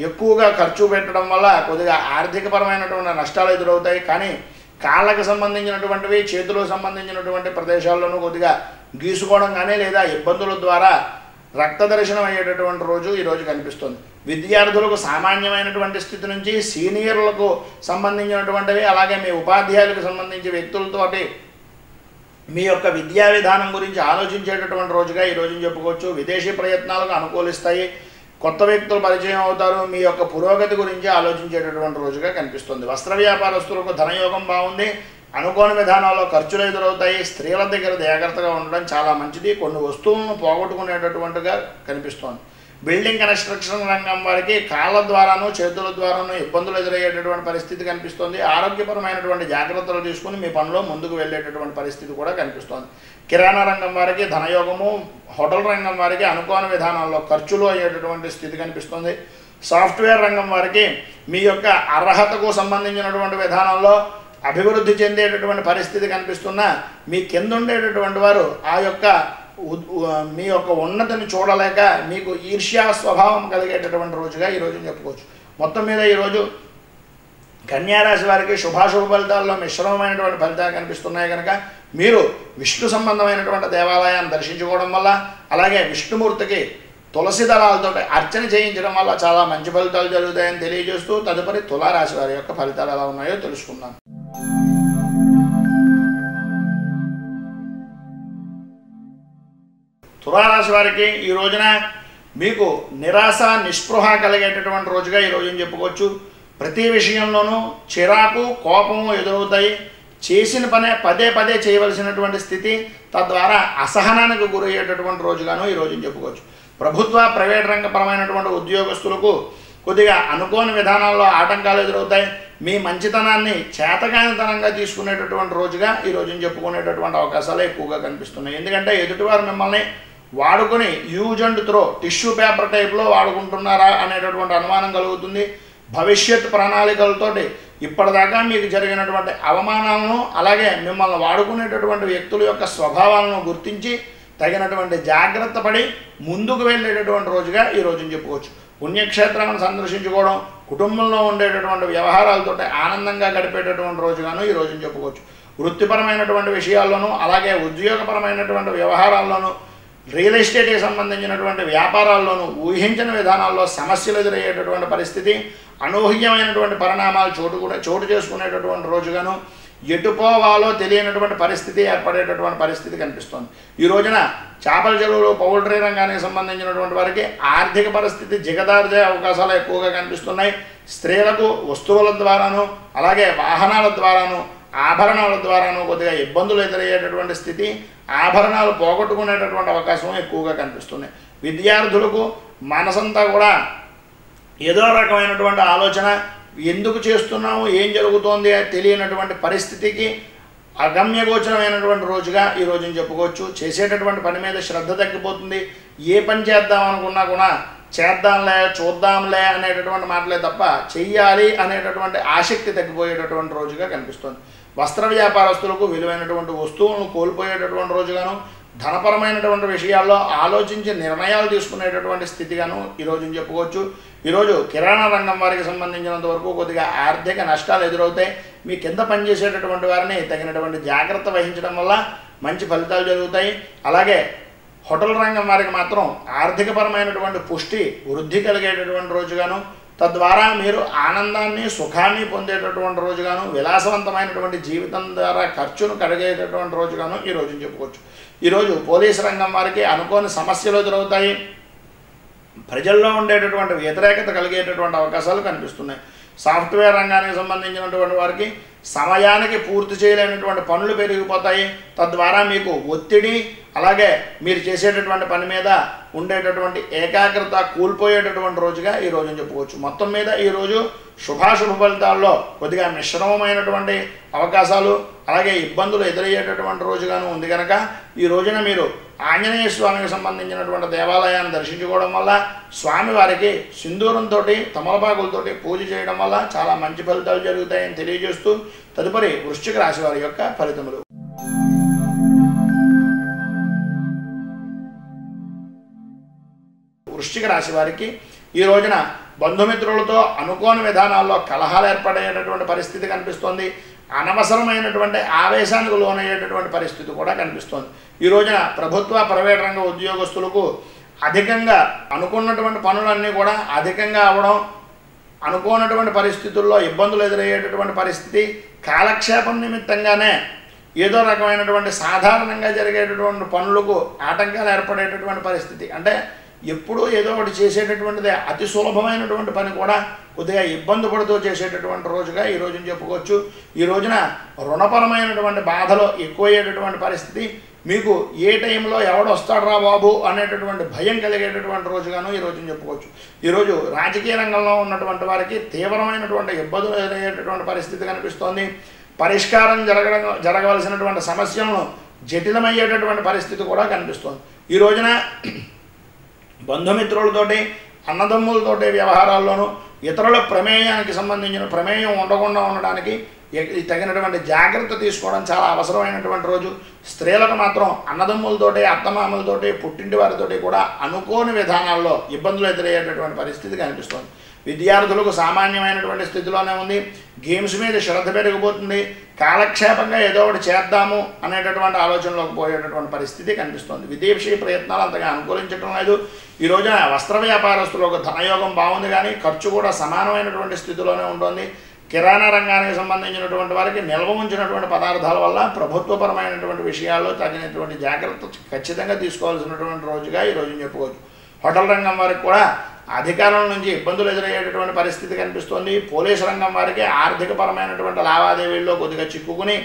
ఎక్కువగా ఖర్చు పెట్టడం వల్ల కొద్దిగా ఆర్థికపరమైనటువంటి నష్టాలు ఎదురవుతాయి. కానీ కాళ్ళకు సంబంధించినటువంటివి, చేతులకు సంబంధించినటువంటి ప్రదేశాల్లోనూ కొద్దిగా గీసుకోవడం కానీ లేదా ఇబ్బందుల ద్వారా రక్త దర్శనం అయ్యేటటువంటి రోజు ఈరోజు కనిపిస్తుంది. విద్యార్థులకు సామాన్యమైనటువంటి స్థితి నుంచి సీనియర్లకు సంబంధించినటువంటివి, అలాగే మీ ఉపాధ్యాయులకు సంబంధించి వ్యక్తులతోటి మీ యొక్క విద్యా విధానం గురించి ఆలోచించేటటువంటి రోజుగా ఈ రోజుని చెప్పుకోవచ్చు. విదేశీ ప్రయత్నాలకు అనుకూలిస్తాయి. కొత్త వ్యక్తులు పరిచయం అవుతారు. మీ యొక్క పురోగతి గురించి ఆలోచించేటటువంటి రోజుగా కనిపిస్తుంది. వస్త్ర వ్యాపారస్తులకు ధనయోగం బాగుంది. అనుకోని విధానాల్లో ఖర్చులు ఎదురవుతాయి. స్త్రీల దగ్గర జాగ్రత్తగా ఉండడం చాలా మంచిది. కొన్ని వస్తువులను పోగొట్టుకునేటటువంటిగా కనిపిస్తోంది. బిల్డింగ్ కన్స్ట్రక్షన్ రంగం వారికి కాళ్ళ ద్వారాను, చేతుల ద్వారాను ఇబ్బందులు ఎదురయ్యేటటువంటి పరిస్థితి కనిపిస్తుంది. ఆరోగ్యపరమైనటువంటి జాగ్రత్తలు తీసుకుని మీ పనిలో ముందుకు వెళ్ళేటటువంటి పరిస్థితి కూడా కనిపిస్తోంది. కిరాణా రంగం వారికి ధనయోగము, హోటల్ రంగం వారికి అనుకోని విధానాల్లో ఖర్చులు అయ్యేటటువంటి స్థితి కనిపిస్తుంది. సాఫ్ట్వేర్ రంగం వారికి మీ యొక్క అర్హతకు సంబంధించినటువంటి విధానంలో అభివృద్ధి చెందేటటువంటి పరిస్థితి కనిపిస్తున్నా మీ కింద ఉండేటటువంటి వారు ఆ యొక్క మీ యొక్క ఉన్నతిని చూడలేక మీకు ఈర్ష్యా స్వభావం కలిగేటటువంటి రోజుగా ఈరోజు చెప్పుకోవచ్చు. మొత్తం మీద ఈరోజు కన్యారాశి వారికి శుభాశుభ ఫలితాల్లో మిశ్రమమైనటువంటి ఫలితాలు కనిపిస్తున్నాయి కనుక మీరు విష్ణు సంబంధమైనటువంటి దేవాలయాన్ని దర్శించుకోవడం వల్ల, అలాగే విష్ణుమూర్తికి తులసి దళాలతో అర్చన చేయించడం వల్ల చాలా మంచి ఫలితాలు జరుగుతాయని తెలియజేస్తూ తదుపరి తులారాశి వారి యొక్క ఫలితాలు ఎలా ఉన్నాయో తెలుసుకుందాం. తులారాశి వారికి ఈ రోజున మీకు నిరాశ నిస్పృహ కలిగేటటువంటి రోజుగా ఈ రోజుని చెప్పుకోవచ్చు. ప్రతి విషయంలోనూ చిరాకు కోపము ఎదురవుతాయి. చేసిన పనే పదే పదే చేయవలసినటువంటి స్థితి, తద్వారా అసహనానికి గురయ్యేటటువంటి రోజుగాను ఈ రోజుని చెప్పుకోవచ్చు. ప్రభుత్వ ప్రైవేట్ రంగపరమైనటువంటి ఉద్యోగస్తులకు కొద్దిగా అనుకోని విధానాల్లో ఆటంకాలు ఎదురవుతాయి. మీ మంచితనాన్ని చేతకానితనంగా తీసుకునేటటువంటి రోజుగా ఈ రోజుని చెప్పుకునేటటువంటి అవకాశాలు ఎక్కువగా కనిపిస్తున్నాయి. ఎందుకంటే ఎదుటివారు మిమ్మల్ని వాడుకొని use and throw tissue paper టైప్లో వాడుకుంటున్నారా అనేటటువంటి అనుమానం కలుగుతుంది. భవిష్యత్ ప్రణాళికలతోటి ఇప్పటిదాకా మీకు జరిగినటువంటి అవమానాలను, అలాగే మిమ్మల్ని వాడుకునేటటువంటి వ్యక్తుల యొక్క స్వభావాలను గుర్తించి తగినటువంటి జాగ్రత్త పడి ముందుకు వెళ్ళేటటువంటి రోజుగా ఈ రోజుని చెప్పుకోవచ్చు. పుణ్యక్షేత్రాలను సందర్శించుకోవడం, కుటుంబంలో ఉండేటటువంటి వ్యవహారాలతో ఆనందంగా గడిపేటటువంటి రోజుగాను ఈ రోజుని చెప్పుకోవచ్చు. వృత్తిపరమైనటువంటి విషయాల్లోనూ, అలాగే ఉద్యోగపరమైనటువంటి వ్యవహారాల్లోనూ, రియల్ ఎస్టేట్కి సంబంధించినటువంటి వ్యాపారాల్లోనూ ఊహించిన విధానాల్లో సమస్యలు ఎదురయ్యేటటువంటి పరిస్థితి, అనూహ్యమైనటువంటి పరిణామాలు చోటు చేసుకునేటటువంటి రోజుగాను, ఎటుపోవాలో తెలియనటువంటి పరిస్థితి ఏర్పడేటటువంటి పరిస్థితి కనిపిస్తుంది. ఈ రోజున చేపల చెరువులు, పౌల్ట్రీ రంగానికి సంబంధించినటువంటి వారికి ఆర్థిక పరిస్థితి జిగదార్జే అవకాశాలు ఎక్కువగా కనిపిస్తున్నాయి. స్త్రీలకు వస్తువుల ద్వారాను, అలాగే వాహనాల ద్వారాను, ఆభరణాల ద్వారాను కొద్దిగా ఇబ్బందులు ఎదురయ్యేటటువంటి స్థితి, ఆభరణాలు పోగొట్టుకునేటటువంటి అవకాశం ఎక్కువగా కనిపిస్తుంది. విద్యార్థులకు మనసంతా కూడా ఏదో రకమైనటువంటి ఆలోచన, ఎందుకు చేస్తున్నాము, ఏం జరుగుతోంది తెలియనటువంటి పరిస్థితికి అగమ్యగోచరమైనటువంటి రోజుగా ఈ రోజుని చెప్పుకోవచ్చు. చేసేటటువంటి పని మీద శ్రద్ధ తగ్గిపోతుంది. ఏ పని చేద్దాం అనుకున్నా కూడా చేద్దాంలే, చూద్దాంలే అనేటటువంటి మాటలే తప్ప చెయ్యాలి అనేటటువంటి ఆసక్తి తగ్గిపోయేటటువంటి రోజుగా కనిపిస్తుంది. వస్త్ర వ్యాపారస్తులకు విలువైనటువంటి వస్తువులను కోల్పోయేటటువంటి రోజుగాను, ధనపరమైనటువంటి విషయాల్లో ఆలోచించి నిర్ణయాలు తీసుకునేటటువంటి స్థితిగాను ఈ రోజుని చెప్పుకోవచ్చు. ఈరోజు కిరాణా రంగం వారికి సంబంధించినంత వరకు కొద్దిగా ఆర్థిక నష్టాలు ఎదురవుతాయి. మీ కింద పనిచేసేటటువంటి వారిని తగినటువంటి జాగ్రత్త వహించడం వల్ల మంచి ఫలితాలు జరుగుతాయి. అలాగే హోటల్ రంగం వారికి మాత్రం ఆర్థికపరమైనటువంటి పుష్టి వృద్ధి కలిగేటటువంటి రోజుగాను, తద్వారా మీరు ఆనందాన్ని సుఖాన్ని పొందేటటువంటి రోజుగాను, విలాసవంతమైనటువంటి జీవితం ద్వారా ఖర్చును కడిగేటటువంటి రోజుగాను ఈ రోజుని చెప్పుకోవచ్చు. ఈరోజు పోలీసు రంగం వారికి అనుకోని సమస్యలు ఎదురవుతాయి. ప్రజల్లో ఉండేటటువంటి వ్యతిరేకత కలిగేటటువంటి అవకాశాలు కనిపిస్తున్నాయి. సాఫ్ట్వేర్ రంగానికి సంబంధించినటువంటి వారికి సమయానికి పూర్తి చేయలేనటువంటి పనులు పెరిగిపోతాయి. తద్వారా మీకు ఒత్తిడి, అలాగే మీరు చేసేటటువంటి పని మీద ఉండేటటువంటి ఏకాగ్రత కోల్పోయేటటువంటి రోజుగా ఈ రోజుని చెప్పుకోవచ్చు. మొత్తం మీద ఈరోజు శుభాశుభ ఫలితాల్లో కొద్దిగా మిశ్రమమైనటువంటి అవకాశాలు, అలాగే ఇబ్బందులు ఎదురయ్యేటటువంటి రోజుగాను ఉంది కనుక ఈ రోజున మీరు ఆంజనేయ స్వామికి సంబంధించినటువంటి దేవాలయాన్ని దర్శించుకోవడం వల్ల, స్వామివారికి సింధూరంతో, తమలపాకులతో పూజ చేయడం వల్ల చాలా మంచి ఫలితాలు జరుగుతాయని తెలియజేస్తూ తదుపరి వృశ్చిక రాశి వారి యొక్క ఫలితములు. వృశ్చిక రాశి వారికి ఈ రోజున బంధుమిత్రులతో అనుకోని విధానాల్లో కలహాలు ఏర్పడేటటువంటి పరిస్థితి కనిపిస్తోంది. అనవసరమైనటువంటి ఆవేశానికి లోనయ్యేటటువంటి పరిస్థితి కూడా కనిపిస్తోంది. ఈ రోజున ప్రభుత్వ ప్రైవేట్ రంగ ఉద్యోగస్తులకు అధికంగా అనుకున్నటువంటి పనులన్నీ కూడా అధికంగా అవడం, అనుకోనటువంటి పరిస్థితుల్లో ఇబ్బందులు ఎదురయ్యేటటువంటి పరిస్థితి, కాలక్షేపం నిమిత్తంగానే ఏదో రకమైనటువంటి సాధారణంగా జరిగేటటువంటి పనులకు ఆటంకాలు ఏర్పడేటటువంటి పరిస్థితి. అంటే ఎప్పుడూ ఏదో ఒకటి చేసేటటువంటిది, అతి సులభమైనటువంటి పని కూడా కొద్దిగా ఇబ్బంది పడుతూ చేసేటటువంటి రోజుగా ఈ రోజుని చెప్పుకోవచ్చు. ఈ రోజున రుణపరమైనటువంటి బాధలు ఎక్కువయ్యేటటువంటి పరిస్థితి, మీకు ఏ టైంలో ఎవడొస్తాడ్రా బాబు అనేటటువంటి భయం కలిగేటటువంటి రోజుగాను ఈ రోజుని చెప్పుకోవచ్చు. ఈరోజు రాజకీయ రంగంలో ఉన్నటువంటి వారికి తీవ్రమైనటువంటి ఇబ్బందులు ఎదురయ్యేటటువంటి పరిస్థితి కనిపిస్తోంది. పరిష్కారం జరగవలసినటువంటి సమస్యలను జటిలమయ్యేటటువంటి పరిస్థితి కూడా కనిపిస్తోంది. ఈ రోజున బంధుమిత్రులతోటి, అన్నదమ్ములతోటి వ్యవహారాల్లోనూ ఇతరుల ప్రమేయానికి సంబంధించిన ప్రమేయం ఉండకుండా ఉండడానికి తగినటువంటి జాగ్రత్త తీసుకోవడం చాలా అవసరమైనటువంటి రోజు. స్త్రీలకు మాత్రం అన్నదమ్ములతోటి, అత్తమామలతోటి, పుట్టింటి వారితోటి కూడా అనుకోని విధానాల్లో ఇబ్బందులు ఎదురయ్యేటటువంటి పరిస్థితి కనిపిస్తుంది. విద్యార్థులకు సామాన్యమైనటువంటి స్థితిలోనే ఉంది. గేమ్స్ మీద శ్రద్ధ పెరిగిపోతుంది. కాలక్షేపంగా ఏదో ఒకటి చేద్దాము అనేటటువంటి ఆలోచనలోకి పోయేటటువంటి పరిస్థితి కనిపిస్తుంది. విదేశీ ప్రయత్నాలు అంతగా అనుకూలించడం లేదు. ఈ రోజున వస్త్ర వ్యాపారస్తులకు ధనయోగం బాగుంది, కానీ ఖర్చు కూడా సమానమైనటువంటి స్థితిలోనే ఉంటుంది. కిరాణా రంగానికి సంబంధించినటువంటి వారికి నిల్వ ఉంచినటువంటి పదార్థాల వల్ల ప్రభుత్వపరమైనటువంటి విషయాల్లో తగినటువంటి జాగ్రత్త ఖచ్చితంగా తీసుకోవాల్సినటువంటి రోజుగా ఈ రోజున చెప్పుకోవచ్చు. హోటల్ రంగం వారికి కూడా అధికారుల నుంచి ఇబ్బందులు ఎదురయ్యేటటువంటి పరిస్థితి కనిపిస్తుంది. పోలీసు రంగం వారికి ఆర్థికపరమైనటువంటి లావాదేవీల్లో కొద్దిగా చిక్కుకుని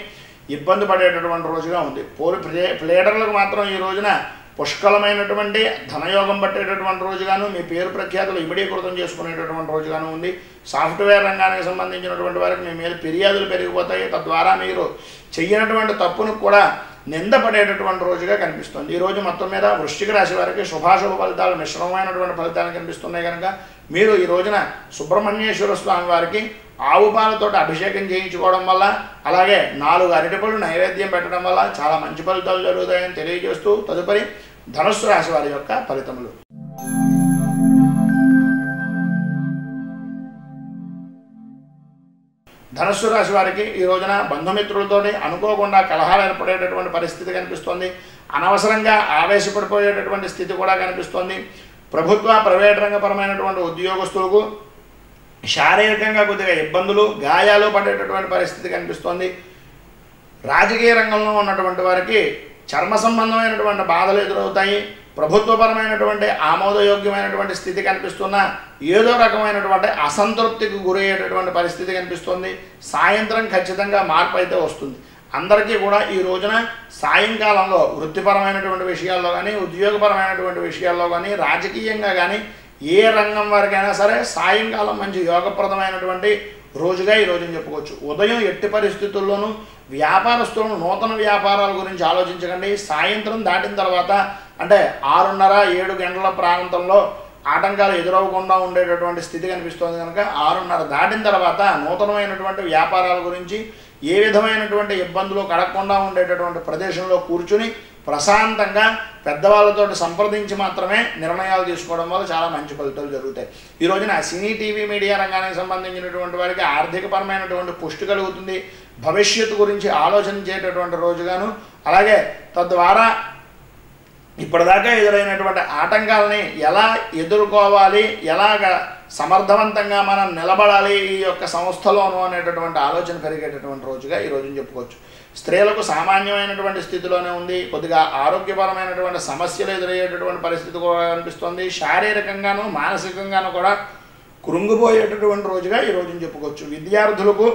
ఇబ్బంది పడేటటువంటి రోజుగా ఉంది. ప్లేడర్లకు మాత్రం ఈ రోజున పుష్కలమైనటువంటి ధనయోగం పట్టేటటువంటి రోజుగాను, మీ పేరు ప్రఖ్యాతులు ఇమిడీకృతం చేసుకునేటటువంటి రోజుగాను ఉంది. సాఫ్ట్వేర్ రంగానికి సంబంధించినటువంటి వారికి మీ మీద ఫిర్యాదులు పెరిగిపోతాయి. తద్వారా మీరు చెయ్యనటువంటి తప్పును కూడా నిందపడేటటువంటి రోజుగా కనిపిస్తుంది. ఈరోజు మొత్తం మీద వృశ్చిక రాశి వారికి శుభాశుభ ఫలితాలు, మిశ్రమమైనటువంటి ఫలితాలు కనిపిస్తున్నాయి కనుక మీరు ఈ రోజున సుబ్రహ్మణ్యేశ్వర స్వామి వారికి ఆవు పాలతోటి అభిషేకం చేయించుకోవడం వల్ల, అలాగే 4 అరటిపళ్ళు నైవేద్యం పెట్టడం వల్ల చాలా మంచి ఫలితాలు జరుగుతాయని తెలియజేస్తూ తదుపరి ధనుస్సు రాశి వారి యొక్క ఫలితములు. ధనుస్సు రాశి వారికి ఈ రోజున బంధుమిత్రులతోటి అనుకోకుండా కలహాలు ఏర్పడేటటువంటి పరిస్థితి కనిపిస్తుంది. అనవసరంగా ఆవేశపడిపోయేటటువంటి స్థితి కూడా కనిపిస్తుంది. ప్రభుత్వ ప్రైవేట్ రంగపరమైనటువంటి ఉద్యోగస్తులకు శారీరకంగా కొద్దిగా ఇబ్బందులు, గాయాలు పడేటటువంటి పరిస్థితి కనిపిస్తుంది. రాజకీయ రంగంలో ఉన్నటువంటి వారికి చర్మ సంబంధమైనటువంటి బాధలు ఎదురవుతాయి. ప్రభుత్వపరమైనటువంటి ఆమోదయోగ్యమైనటువంటి స్థితి కనిపిస్తున్నా ఏదో రకమైనటువంటి అసంతృప్తికి గురయ్యేటటువంటి పరిస్థితి కనిపిస్తుంది. సాయంత్రం ఖచ్చితంగా మార్పు అయితే వస్తుంది. అందరికీ కూడా ఈ రోజున సాయంకాలంలో వృత్తిపరమైనటువంటి విషయాల్లో కానీ, ఉద్యోగపరమైనటువంటి విషయాల్లో కానీ, రాజకీయంగా కానీ ఏ రంగం వారికైనా సరే సాయంకాలం మంచి యోగప్రదమైనటువంటి రోజుగా ఈ రోజుని చెప్పుకోవచ్చు. ఉదయం ఎట్టి పరిస్థితుల్లోనూ వ్యాపారస్తులను నూతన వ్యాపారాల గురించి ఆలోచించకండి. సాయంత్రం దాటిన తర్వాత అంటే 6:30-7 గంటల ప్రాంతంలో ఆటంకాలు ఎదురవకుండా ఉండేటటువంటి స్థితి కనిపిస్తుంది కనుక 6:30 దాటిన తర్వాత నూతనమైనటువంటి వ్యాపారాల గురించి ఏ విధమైనటువంటి ఇబ్బందులు కడగకుండా ఉండేటటువంటి ప్రదేశంలో కూర్చుని ప్రశాంతంగా పెద్దవాళ్ళతో సంప్రదించి మాత్రమే నిర్ణయాలు తీసుకోవడం వల్ల చాలా మంచి ఫలితాలు జరుగుతాయి. ఈ రోజున సినీ, టీవీ, మీడియా రంగానికి సంబంధించినటువంటి వారికి ఆర్థికపరమైనటువంటి పుష్టి కలుగుతుంది. భవిష్యత్తు గురించి ఆలోచించేటటువంటి రోజుగాను, అలాగే తద్వారా ఇప్పటిదాకా ఎదురైనటువంటి ఆటంకాలని ఎలా ఎదుర్కోవాలి, ఎలాగ సమర్థవంతంగా మనం నిలబడాలి ఈ యొక్క సంస్థలోనూ అనేటటువంటి ఆలోచన పెరిగేటటువంటి రోజుగా ఈ రోజుని చెప్పుకోవచ్చు. స్త్రీలకు సామాన్యమైనటువంటి స్థితిలోనే ఉంది. కొద్దిగా ఆరోగ్యపరమైనటువంటి సమస్యలు ఎదురయ్యేటటువంటి పరిస్థితి కూడా కనిపిస్తుంది. శారీరకంగాను మానసికంగాను కూడా కృంగిపోయేటటువంటి రోజుగా ఈ రోజుని చెప్పుకోవచ్చు. విద్యార్థులకు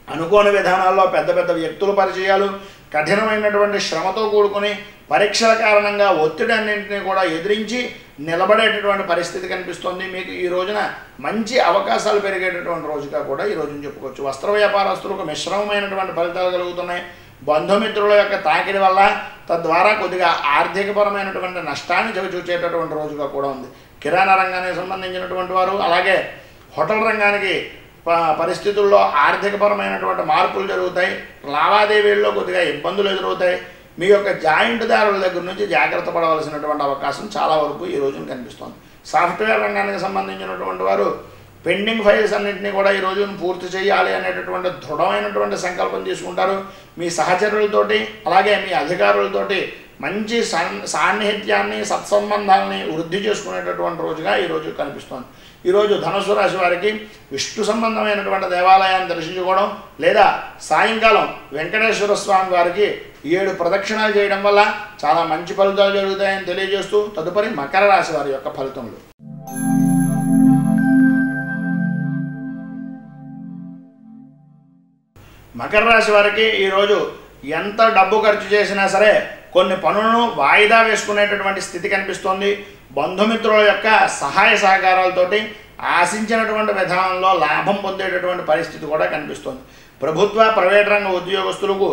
అనుకోని విధానాల్లో పెద్ద పెద్ద వ్యక్తుల పరిచయాలు, కఠినమైనటువంటి శ్రమతో కూడుకుని పరీక్షల కారణంగా ఒత్తిడి అన్నింటినీ కూడా ఎదిరించి నిలబడేటటువంటి పరిస్థితి కనిపిస్తుంది. మీకు ఈ రోజున మంచి అవకాశాలు పెరిగేటటువంటి రోజుగా కూడా ఈ రోజున చెప్పుకోవచ్చు. వస్త్ర వ్యాపారస్తులకు మిశ్రమమైనటువంటి ఫలితాలు కలుగుతున్నాయి. బంధుమిత్రుల యొక్క తాకిడి వల్ల తద్వారా కొద్దిగా ఆర్థికపరమైనటువంటి నష్టాన్ని చవిచూచేటటువంటి రోజుగా కూడా ఉంది. కిరాణా రంగానికి సంబంధించినటువంటి వారు, అలాగే హోటల్ రంగానికి పరిస్థితుల్లో ఆర్థికపరమైనటువంటి మార్పులు జరుగుతాయి. లావాదేవీల్లో కొద్దిగా ఇబ్బందులు ఎదురవుతాయి. మీ యొక్క జాయింట్దారుల దగ్గర నుంచి జాగ్రత్త పడవలసినటువంటి అవకాశం చాలా వరకు ఈ రోజున కనిపిస్తుంది. సాఫ్ట్వేర్ రంగానికి సంబంధించినటువంటి వారు పెండింగ్ ఫైల్స్ అన్నింటినీ కూడా ఈ రోజున పూర్తి చేయాలి అనేటటువంటి దృఢమైనటువంటి సంకల్పం తీసుకుంటారు. మీ సహచరులతోటి, అలాగే మీ అధికారులతోటి మంచి సాన్నిహిత్యాన్ని, సత్సంబంధాలని వృద్ధి చేసుకునేటటువంటి రోజుగా ఈరోజు కనిపిస్తోంది. ఈరోజు ధనుస్సు రాశి వారికి విష్ణు సంబంధమైనటువంటి దేవాలయాన్ని దర్శించుకోవడం, లేదా సాయంకాలం వెంకటేశ్వర స్వామి వారికి 7 ప్రదక్షిణాలు చేయడం వల్ల చాలా మంచి ఫలితాలు జరుగుతాయని తెలియజేస్తూ తదుపరి మకర రాశి వారి యొక్క ఫలితములు. మకర రాశి వారికి ఈరోజు ఎంత డబ్బు ఖర్చు చేసినా సరే కొన్ని పనులను వాయిదా వేసుకునేటటువంటి స్థితి కనిపిస్తోంది. బంధుమిత్రుల యొక్క సహాయ సహకారాలతోటి ఆశించినటువంటి విధానంలో లాభం పొందేటటువంటి పరిస్థితి కూడా కనిపిస్తోంది. ప్రభుత్వ ప్రైవేట్ రంగ ఉద్యోగస్తులకు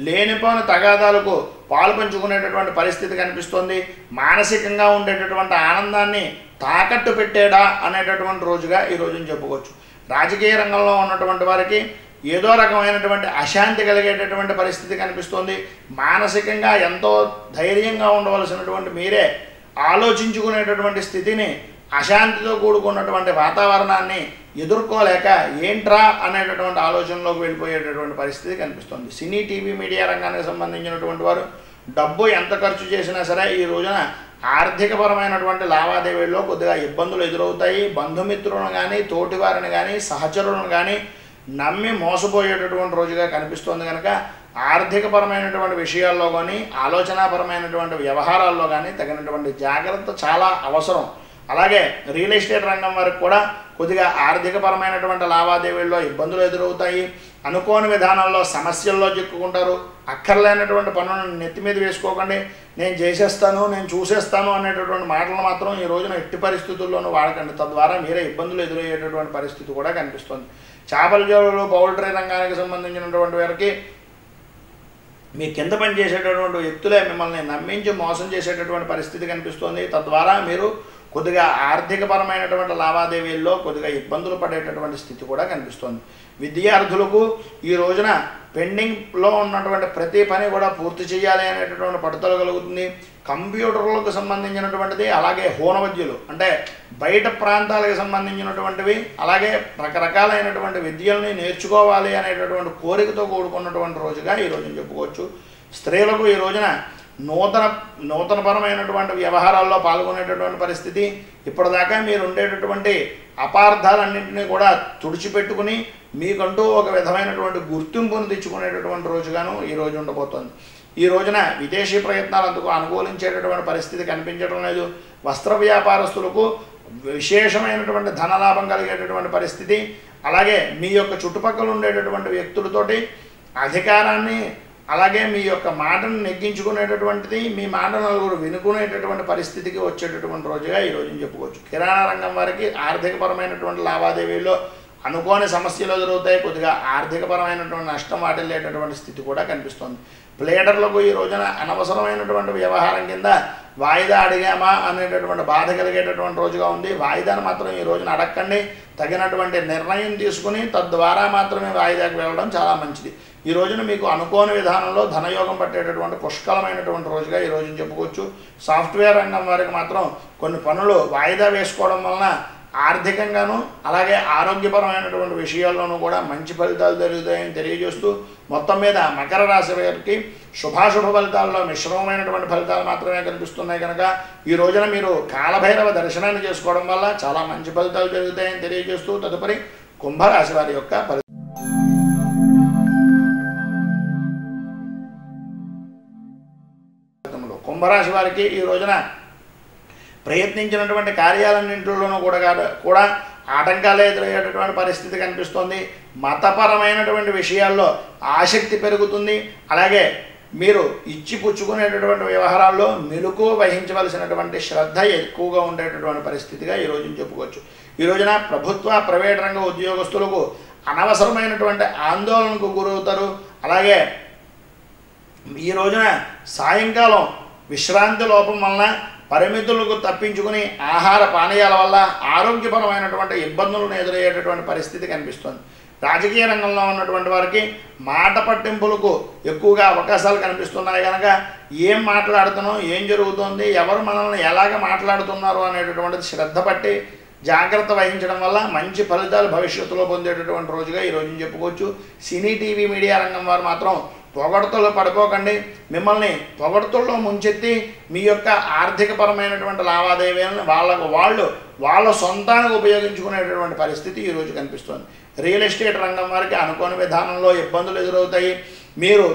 లేనిపోని తగాదాలకు పాలు పంచుకునేటటువంటి పరిస్థితి కనిపిస్తోంది. మానసికంగా ఉండేటటువంటి ఆనందాన్ని తాకట్టు పెట్టేడా అనేటటువంటి రోజుగా ఈ రోజుని చెప్పుకోవచ్చు. రాజకీయ రంగంలో ఉన్నటువంటి వారికి ఏదో రకమైనటువంటి అశాంతి కలిగేటటువంటి పరిస్థితి కనిపిస్తుంది. మానసికంగా ఎంతో ధైర్యంగా ఉండవలసినటువంటి మీరే ఆలోచించుకునేటటువంటి స్థితిని, అశాంతితో కూడుకున్నటువంటి వాతావరణాన్ని ఎదుర్కోలేక ఏంట్రా అనేటటువంటి ఆలోచనలోకి వెళ్ళిపోయేటటువంటి పరిస్థితి కనిపిస్తుంది. సినీ టీవీ మీడియా రంగానికి సంబంధించినటువంటి వారు డబ్బు ఎంత ఖర్చు చేసినా సరే ఈ రోజున ఆర్థికపరమైనటువంటి లావాదేవీల్లో కొద్దిగా ఇబ్బందులు ఎదురవుతాయి. బంధుమిత్రులను కానీ, తోటివారిని కానీ, సహచరులను కానీ నమ్మి మోసపోయేటటువంటి రోజుగా కనిపిస్తుంది. కనుక ఆర్థికపరమైనటువంటి విషయాల్లో కానీ, ఆలోచనాపరమైనటువంటి వ్యవహారాల్లో కానీ తగినటువంటి జాగ్రత్త చాలా అవసరం. అలాగే రియల్ ఎస్టేట్ రంగం వారికి కూడా కొద్దిగా ఆర్థికపరమైనటువంటి లావాదేవీల్లో ఇబ్బందులు ఎదురవుతాయి. అనుకోని విధానంలో సమస్యల్లో చిక్కుకుంటారు. అక్కర్లేనటువంటి పనులను నెత్తి మీద వేసుకోకండి. నేను చేసేస్తాను, నేను చూసేస్తాను అనేటటువంటి మాటలు మాత్రం ఈ రోజున ఎట్టి పరిస్థితుల్లోనూ వాడకండి. తద్వారా మీరే ఇబ్బందులు ఎదురయ్యేటటువంటి పరిస్థితి కూడా కనిపిస్తుంది. చేపల చెరువులు, పౌల్ట్రీ రంగానికి సంబంధించినటువంటి వారికి మీ కింద పని చేసేటటువంటి వ్యక్తులే మిమ్మల్ని నమ్మించి మోసం చేసేటటువంటి పరిస్థితి కనిపిస్తుంది. తద్వారా మీరు కొద్దిగా ఆర్థికపరమైనటువంటి లావాదేవీల్లో కొద్దిగా ఇబ్బందులు పడేటటువంటి స్థితి కూడా కనిపిస్తుంది. విద్యార్థులకు ఈ రోజున పెండింగ్లో ఉన్నటువంటి ప్రతి పని కూడా పూర్తి చేయాలి అనేటటువంటి పట్టుదల కలుగుతుంది. కంప్యూటర్లకు సంబంధించినటువంటిది, అలాగే హోనవద్యులు అంటే బయట ప్రాంతాలకు సంబంధించినటువంటివి, అలాగే రకరకాలైనటువంటి విద్యల్ని నేర్చుకోవాలి అనేటటువంటి కోరికతో కూడుకున్నటువంటి రోజుగా ఈ రోజున చెప్పుకోవచ్చు. స్త్రీలకు ఈ రోజున నూతనపరమైనటువంటి వ్యవహారాల్లో పాల్గొనేటటువంటి పరిస్థితి. ఇప్పటిదాకా మీరు ఉండేటటువంటి అపార్థాలన్నింటినీ కూడా తుడిచిపెట్టుకుని మీకంటూ ఒక విధమైనటువంటి గుర్తింపును తెచ్చుకునేటటువంటి రోజుగాను ఈ రోజు ఉండబోతోంది. ఈ రోజున విదేశీ ప్రయత్నాలకు అనుకూలించేటటువంటి పరిస్థితి కనిపించడం లేదు. వస్త్ర వ్యాపారస్తులకు విశేషమైనటువంటి ధనలాభం కలిగేటటువంటి పరిస్థితి. అలాగే మీ యొక్క చుట్టుపక్కల ఉండేటటువంటి వ్యక్తులతోటి అధికారాన్ని, అలాగే మీ యొక్క మాటను నెగ్గించుకునేటటువంటిది, మీ మాట నలుగురు వినుకునేటటువంటి పరిస్థితికి వచ్చేటటువంటి రోజుగా ఈ రోజుని చెప్పుకోవచ్చు. కిరాణా రంగం వారికి ఆర్థికపరమైనటువంటి లావాదేవీల్లో అనుకోని సమస్యలు ఎదురవుతాయి. కొద్దిగా ఆర్థికపరమైనటువంటి నష్టం వాటిల్లేటటువంటి స్థితి కూడా కనిపిస్తుంది. ప్లేడర్లకు ఈ రోజున అనవసరమైనటువంటి వ్యవహారం కింద వాయిదా అడిగామా అనేటటువంటి బాధ కలిగేటటువంటి రోజుగా ఉంది. వాయిదాను మాత్రం ఈ రోజున అడగండి. తగినటువంటి నిర్ణయం తీసుకుని తద్వారా మాత్రమే వాయిదాకి వెళ్ళడం చాలా మంచిది. ఈ రోజున మీకు అనుకోని విధానంలో ధనయోగం పట్టేటటువంటి పుష్కలమైనటువంటి రోజుగా ఈ రోజున చెప్పుకోవచ్చు. సాఫ్ట్వేర్ రంగం వారికి మాత్రం కొన్ని పనులు వాయిదా వేసుకోవడం వలన ఆర్థికంగాను, అలాగే ఆరోగ్యపరమైనటువంటి విషయాల్లోనూ కూడా మంచి ఫలితాలు జరుగుతాయని తెలియజేస్తూ, మొత్తం మీద మకర రాశి వారికి శుభాశుభ ఫలితాల్లో మిశ్రమమైనటువంటి ఫలితాలు మాత్రమే కనిపిస్తున్నాయి. కనుక ఈ రోజున మీరు కాలభైరవ దర్శనాన్ని చేసుకోవడం వల్ల చాలా మంచి ఫలితాలు జరుగుతాయని తెలియజేస్తూ, తదుపరి కుంభరాశి వారి యొక్క కుంభరాశి వారికి ఈ రోజున ప్రయత్నించినటువంటి కార్యాలన్నింటిలోనూ కూడా ఆటంకాలు ఎదురయ్యేటటువంటి పరిస్థితి కనిపిస్తుంది. మతపరమైనటువంటి విషయాల్లో ఆసక్తి పెరుగుతుంది. అలాగే మీరు ఇచ్చి పుచ్చుకునేటటువంటి వ్యవహారాల్లో మెలకువ వహించవలసినటువంటి శ్రద్ధ ఎక్కువగా ఉండేటటువంటి పరిస్థితిగా ఈ రోజున చెప్పుకోవచ్చు. ఈ రోజున ప్రభుత్వ, ప్రైవేట్ రంగ ఉద్యోగస్తులకు అనవసరమైనటువంటి ఆందోళనకు గురవుతారు. అలాగే ఈ రోజున సాయంకాలం విశ్రాంతి లోపం వలన పరిమితులకు తప్పించుకుని ఆహార పానీయాల వల్ల ఆరోగ్యపరమైనటువంటి ఇబ్బందులను ఎదురయ్యేటటువంటి పరిస్థితి కనిపిస్తుంది. రాజకీయ రంగంలో ఉన్నటువంటి వారికి మాట పట్టింపులకు ఎక్కువగా అవకాశాలు కనిపిస్తున్నాయి. కనుక ఏం మాట్లాడుతున్నాం, ఏం జరుగుతుంది, ఎవరు మనల్ని ఎలాగ మాట్లాడుతున్నారు అనేటటువంటిది శ్రద్ధ పట్టి జాగ్రత్త వహించడం వల్ల మంచి ఫలితాలు భవిష్యత్తులో పొందేటటువంటి రోజుగా ఈ రోజున చెప్పుకోవచ్చు. సినీ టీవీ మీడియా రంగం వారు మాత్రం పొగడ్తలు పడిపోకండి. మిమ్మల్ని పొగడ్తల్లో ముంచెత్తి మీ యొక్క ఆర్థికపరమైనటువంటి లావాదేవీలను వాళ్ళ సొంతానికి ఉపయోగించుకునేటటువంటి పరిస్థితి ఈరోజు కనిపిస్తుంది. రియల్ ఎస్టేట్ రంగం వారికి అనుకోని విధానంలో ఇబ్బందులు ఎదురవుతాయి.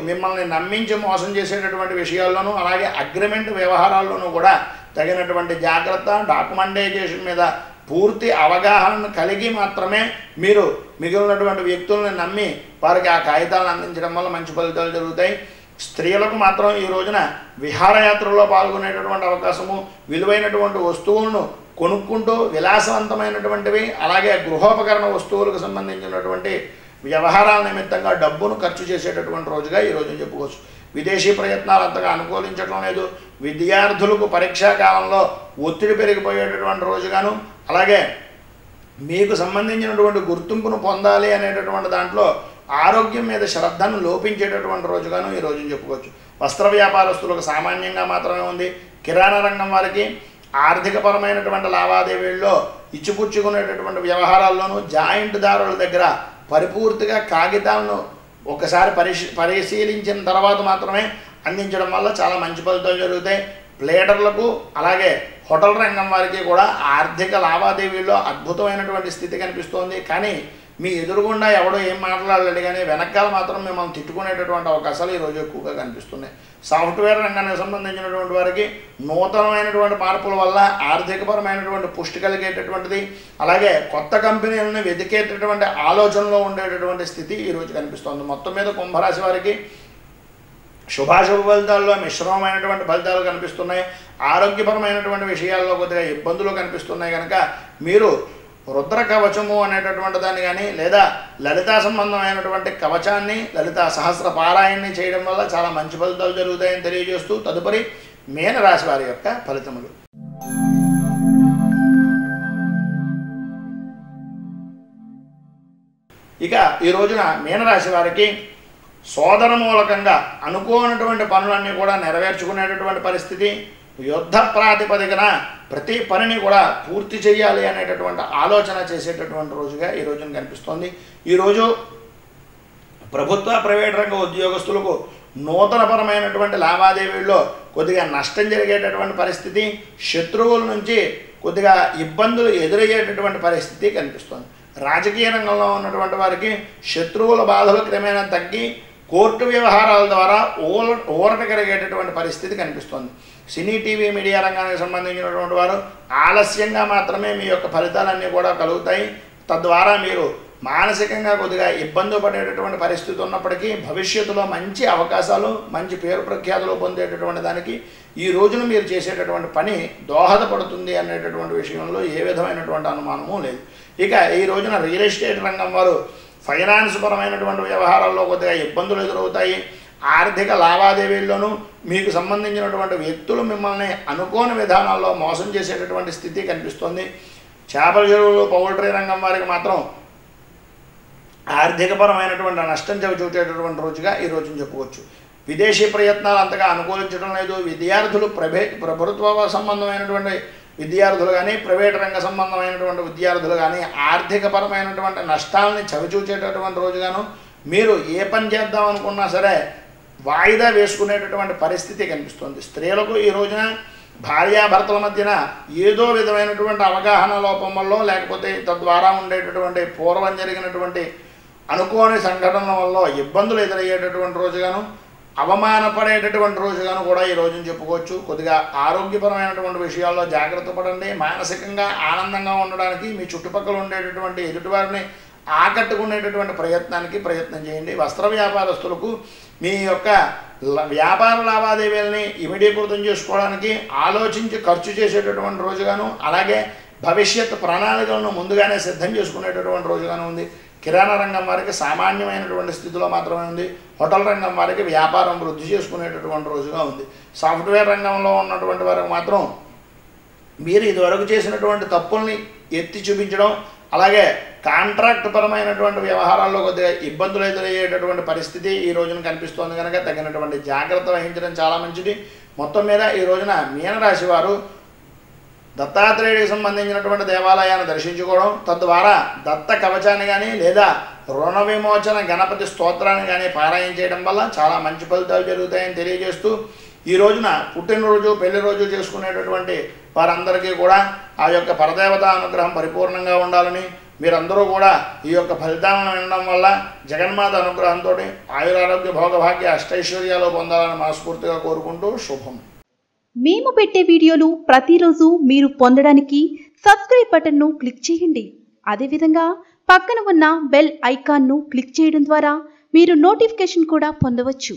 మిమ్మల్ని నమ్మించి మోసం చేసేటటువంటి విషయాల్లోనూ, అలాగే అగ్రిమెంట్ వ్యవహారాల్లోనూ కూడా తగినటువంటి జాగ్రత్త, డాక్యుమెంటైజేషన్ మీద పూర్తి అవగాహన కలిగి మాత్రమే మీరు మిగిలినటువంటి వ్యక్తులను నమ్మి వారికి ఆ కాగితాలను అందించడం వల్ల మంచి ఫలితాలు జరుగుతాయి. స్త్రీలకు మాత్రం ఈ రోజున విహారయాత్రలో పాల్గొనేటటువంటి అవకాశము, విలువైనటువంటి వస్తువులను కొనుక్కుంటూ విలాసవంతమైనటువంటివి, అలాగే గృహోపకరణ వస్తువులకు సంబంధించినటువంటి వ్యవహారాల నిమిత్తంగా డబ్బును ఖర్చు చేసేటటువంటి రోజుగా ఈ రోజు చెప్పుకోవచ్చు. విదేశీ ప్రయత్నాలు అంతగా అనుకూలించడం లేదు. విద్యార్థులకు పరీక్షా కాలంలో ఒత్తిడి పెరిగిపోయేటటువంటి రోజుగాను, అలాగే మీకు సంబంధించినటువంటి గుర్తింపును పొందాలి అనేటటువంటి దాంట్లో ఆరోగ్యం మీద శ్రద్ధను లోపించేటటువంటి రోజుగాను ఈ రోజుని చెప్పుకోవచ్చు. వస్త్ర వ్యాపారస్తులకు సామాన్యంగా మాత్రమే ఉంది. కిరాణా రంగం వారికి ఆర్థికపరమైనటువంటి లావాదేవీల్లో ఇచ్చిపుచ్చుకునేటటువంటి వ్యవహారాల్లోనూ జాయింట్ దారుల దగ్గర పరిపూర్తిగా కాగితాలను ఒకసారి పరిశీలించిన తర్వాత మాత్రమే అందించడం వల్ల చాలా మంచి ఫలితాలు జరుగుతాయి. ప్లేడర్లకు అలాగే హోటల్ రంగం వారికి కూడా ఆర్థిక లావాదేవీల్లో అద్భుతమైనటువంటి స్థితి కనిపిస్తోంది. కానీ మీ ఎదురుగుండా ఎవడో ఏం మాట్లాడలేడు కానీ వెనకాల మాత్రం మిమ్మల్ని తిట్టుకునేటటువంటి అవకాశాలు ఈరోజు ఎక్కువగా కనిపిస్తున్నాయి. సాఫ్ట్వేర్ రంగానికి సంబంధించినటువంటి వారికి నూతనమైనటువంటి మార్పుల వల్ల ఆర్థికపరమైనటువంటి పుష్టి కలిగేటటువంటిది, అలాగే కొత్త కంపెనీలను వెతికేటటువంటి ఆలోచనలో ఉండేటటువంటి స్థితి ఈరోజు కనిపిస్తోంది. మొత్తం మీద కుంభరాశి వారికి శుభాశుభ ఫలితాల్లో మిశ్రమమైనటువంటి ఫలితాలు కనిపిస్తున్నాయి. ఆరోగ్యపరమైనటువంటి విషయాల్లో కొద్దిగా ఇబ్బందులు కనిపిస్తున్నాయి కనుక మీరు రుద్ర కవచము అనేటటువంటి దాన్ని కానీ లేదా లలితా సంబంధమైనటువంటి కవచాన్ని, లలితా సహస్ర పారాయణని చేయడం వల్ల చాలా మంచి ఫలితాలు జరుగుతాయని తెలియజేస్తూ తదుపరి మీనరాశి వారి యొక్క ఫలితములు. ఇక ఈ రోజున మీనరాశి వారికి సోదర మూలకంగా అనుకోనటువంటి పనులన్నీ కూడా నెరవేర్చుకునేటటువంటి పరిస్థితి, యుద్ధ ప్రాతిపదికన ప్రతి పనిని కూడా పూర్తి చేయాలి అనేటటువంటి ఆలోచన చేసేటటువంటి రోజుగా ఈ రోజున కనిపిస్తోంది. ఈరోజు ప్రభుత్వ ప్రైవేట్ రంగ ఉద్యోగస్తులకు నూతనపరమైనటువంటి లావాదేవీల్లో కొద్దిగా నష్టం జరిగేటటువంటి పరిస్థితి, శత్రువుల నుంచి కొద్దిగా ఇబ్బందులు ఎదురయ్యేటటువంటి పరిస్థితి కనిపిస్తోంది. రాజకీయ రంగంలో ఉన్నటువంటి వారికి శత్రువుల బాధలు క్రమేణా తగ్గి కోర్టు వ్యవహారాల ద్వారా ఊరట కలిగేటటువంటి పరిస్థితి కనిపిస్తోంది. సినీ టీవీ మీడియా రంగానికి సంబంధించినటువంటి వారు ఆలస్యంగా మాత్రమే మీ యొక్క ఫలితాలన్నీ కూడా కలుగుతాయి. తద్వారా మీరు మానసికంగా కొద్దిగా ఇబ్బంది పడేటటువంటి పరిస్థితి ఉన్నప్పటికీ భవిష్యత్తులో మంచి అవకాశాలు, మంచి పేరు ప్రఖ్యాతులు పొందేటటువంటి దానికి ఈ రోజున మీరు చేసేటటువంటి పని దోహదపడుతుంది అనేటటువంటి విషయంలో ఏ విధమైనటువంటి అనుమానము లేదు. ఇక ఈ రోజున రియల్ ఎస్టేట్ రంగం వారు ఫైనాన్స్ పరమైనటువంటి వ్యవహారాల్లో కొద్దిగా ఇబ్బందులు ఎదురవుతాయి. ఆర్థిక లావాదేవీల్లోనూ మీకు సంబంధించినటువంటి వ్యక్తులు మిమ్మల్ని అనుకోని విధానాల్లో మోసం చేసేటటువంటి స్థితి కనిపిస్తుంది. చేపల చెరువులు, పౌల్ట్రీ రంగం వారికి మాత్రం ఆర్థికపరమైనటువంటి నష్టం చూచేటటువంటి రోజుగా ఈ రోజున చెప్పుకోవచ్చు. విదేశీ ప్రయత్నాలు అంతగా అనుకూలించడం లేదు. విద్యార్థులు ప్రభుత్వ సంబంధమైనటువంటి విద్యార్థులు కానీ ప్రైవేట్ రంగ సంబంధమైనటువంటి విద్యార్థులు కానీ ఆర్థికపరమైనటువంటి నష్టాలని చవిచూచేటటువంటి రోజుగాను మీరు ఏ పని చేద్దాం అనుకున్నా సరే వాయిదా వేసుకునేటటువంటి పరిస్థితి కనిపిస్తుంది. స్త్రీలకు ఈ రోజున భార్యాభర్తల మధ్యన ఏదో విధమైనటువంటి అవగాహన లోపం వల్ల లేకపోతే తద్వారా ఉండేటటువంటి పూర్వం జరిగినటువంటి అనుకోని సంఘటనల వల్ల ఇబ్బందులు ఎదురయ్యేటటువంటి రోజుగాను, అవమానపడేటటువంటి రోజుగాను కూడా ఈ రోజున చెప్పుకోవచ్చు. కొద్దిగా ఆరోగ్యపరమైనటువంటి విషయాల్లో జాగ్రత్త పడండి. మానసికంగా ఆనందంగా ఉండడానికి మీ చుట్టుపక్కల ఉండేటటువంటి ఎదుటివారిని ఆకట్టుకునేటటువంటి ప్రయత్నం చేయండి. వస్త్ర వ్యాపారస్తులకు మీ యొక్క వ్యాపార లావాదేవీలని ఇమిడీకృతం చేసుకోవడానికి ఆలోచించి ఖర్చు చేసేటటువంటి రోజుగాను, అలాగే భవిష్యత్ ప్రణాళికలను ముందుగానే సిద్ధం చేసుకునేటటువంటి రోజుగాను ఉంది. కిరాణా రంగం వారికి సామాన్యమైనటువంటి స్థితిలో మాత్రమే ఉంది. హోటల్ రంగం వారికి వ్యాపారం వృద్ధి చేసుకునేటటువంటి రోజుగా ఉంది. సాఫ్ట్వేర్ రంగంలో ఉన్నటువంటి వారికి మాత్రం మీరు ఇదివరకు చేసినటువంటి తప్పుల్ని ఎత్తి చూపించడం, అలాగే కాంట్రాక్ట్ పరమైనటువంటి వ్యవహారాల్లో కొద్దిగా ఇబ్బందులు ఎదురయ్యేటటువంటి పరిస్థితి ఈ రోజున కనిపిస్తోంది కనుక తగినటువంటి జాగ్రత్త వహించడం చాలా మంచిది. మొత్తం మీద ఈ రోజున మీనరాశి వారు దత్తాత్రేయుడికి సంబంధించినటువంటి దేవాలయాన్ని దర్శించుకోవడం, తద్వారా దత్త కవచాన్ని కానీ లేదా రుణ విమోచన గణపతి స్తోత్రాన్ని కానీ పారాయణ చేయడం వల్ల చాలా మంచి ఫలితాలు జరుగుతాయని తెలియజేస్తూ ఈ రోజున పుట్టినరోజు, పెళ్లి రోజు చేసుకునేటటువంటి వారందరికీ కూడా ఆ యొక్క పరదేవత అనుగ్రహం పరిపూర్ణంగా ఉండాలని, మీరందరూ కూడా ఈ యొక్క ఫలితాలను వినడం వల్ల జగన్మాత అనుగ్రహంతో ఆయురారోగ్య భోగభాగ్య అష్టైశ్వర్యాలు పొందాలని మనస్ఫూర్తిగా కోరుకుంటూ శుభం. మేము పెట్టే వీడియోలు ప్రతిరోజు మీరు పొందడానికి సబ్స్క్రైబ్ బటన్ను క్లిక్ చేయండి. అదేవిధంగా పక్కన ఉన్న బెల్ ఐకాన్ను క్లిక్ చేయడం ద్వారా మీరు నోటిఫికేషన్ కూడా పొందవచ్చు.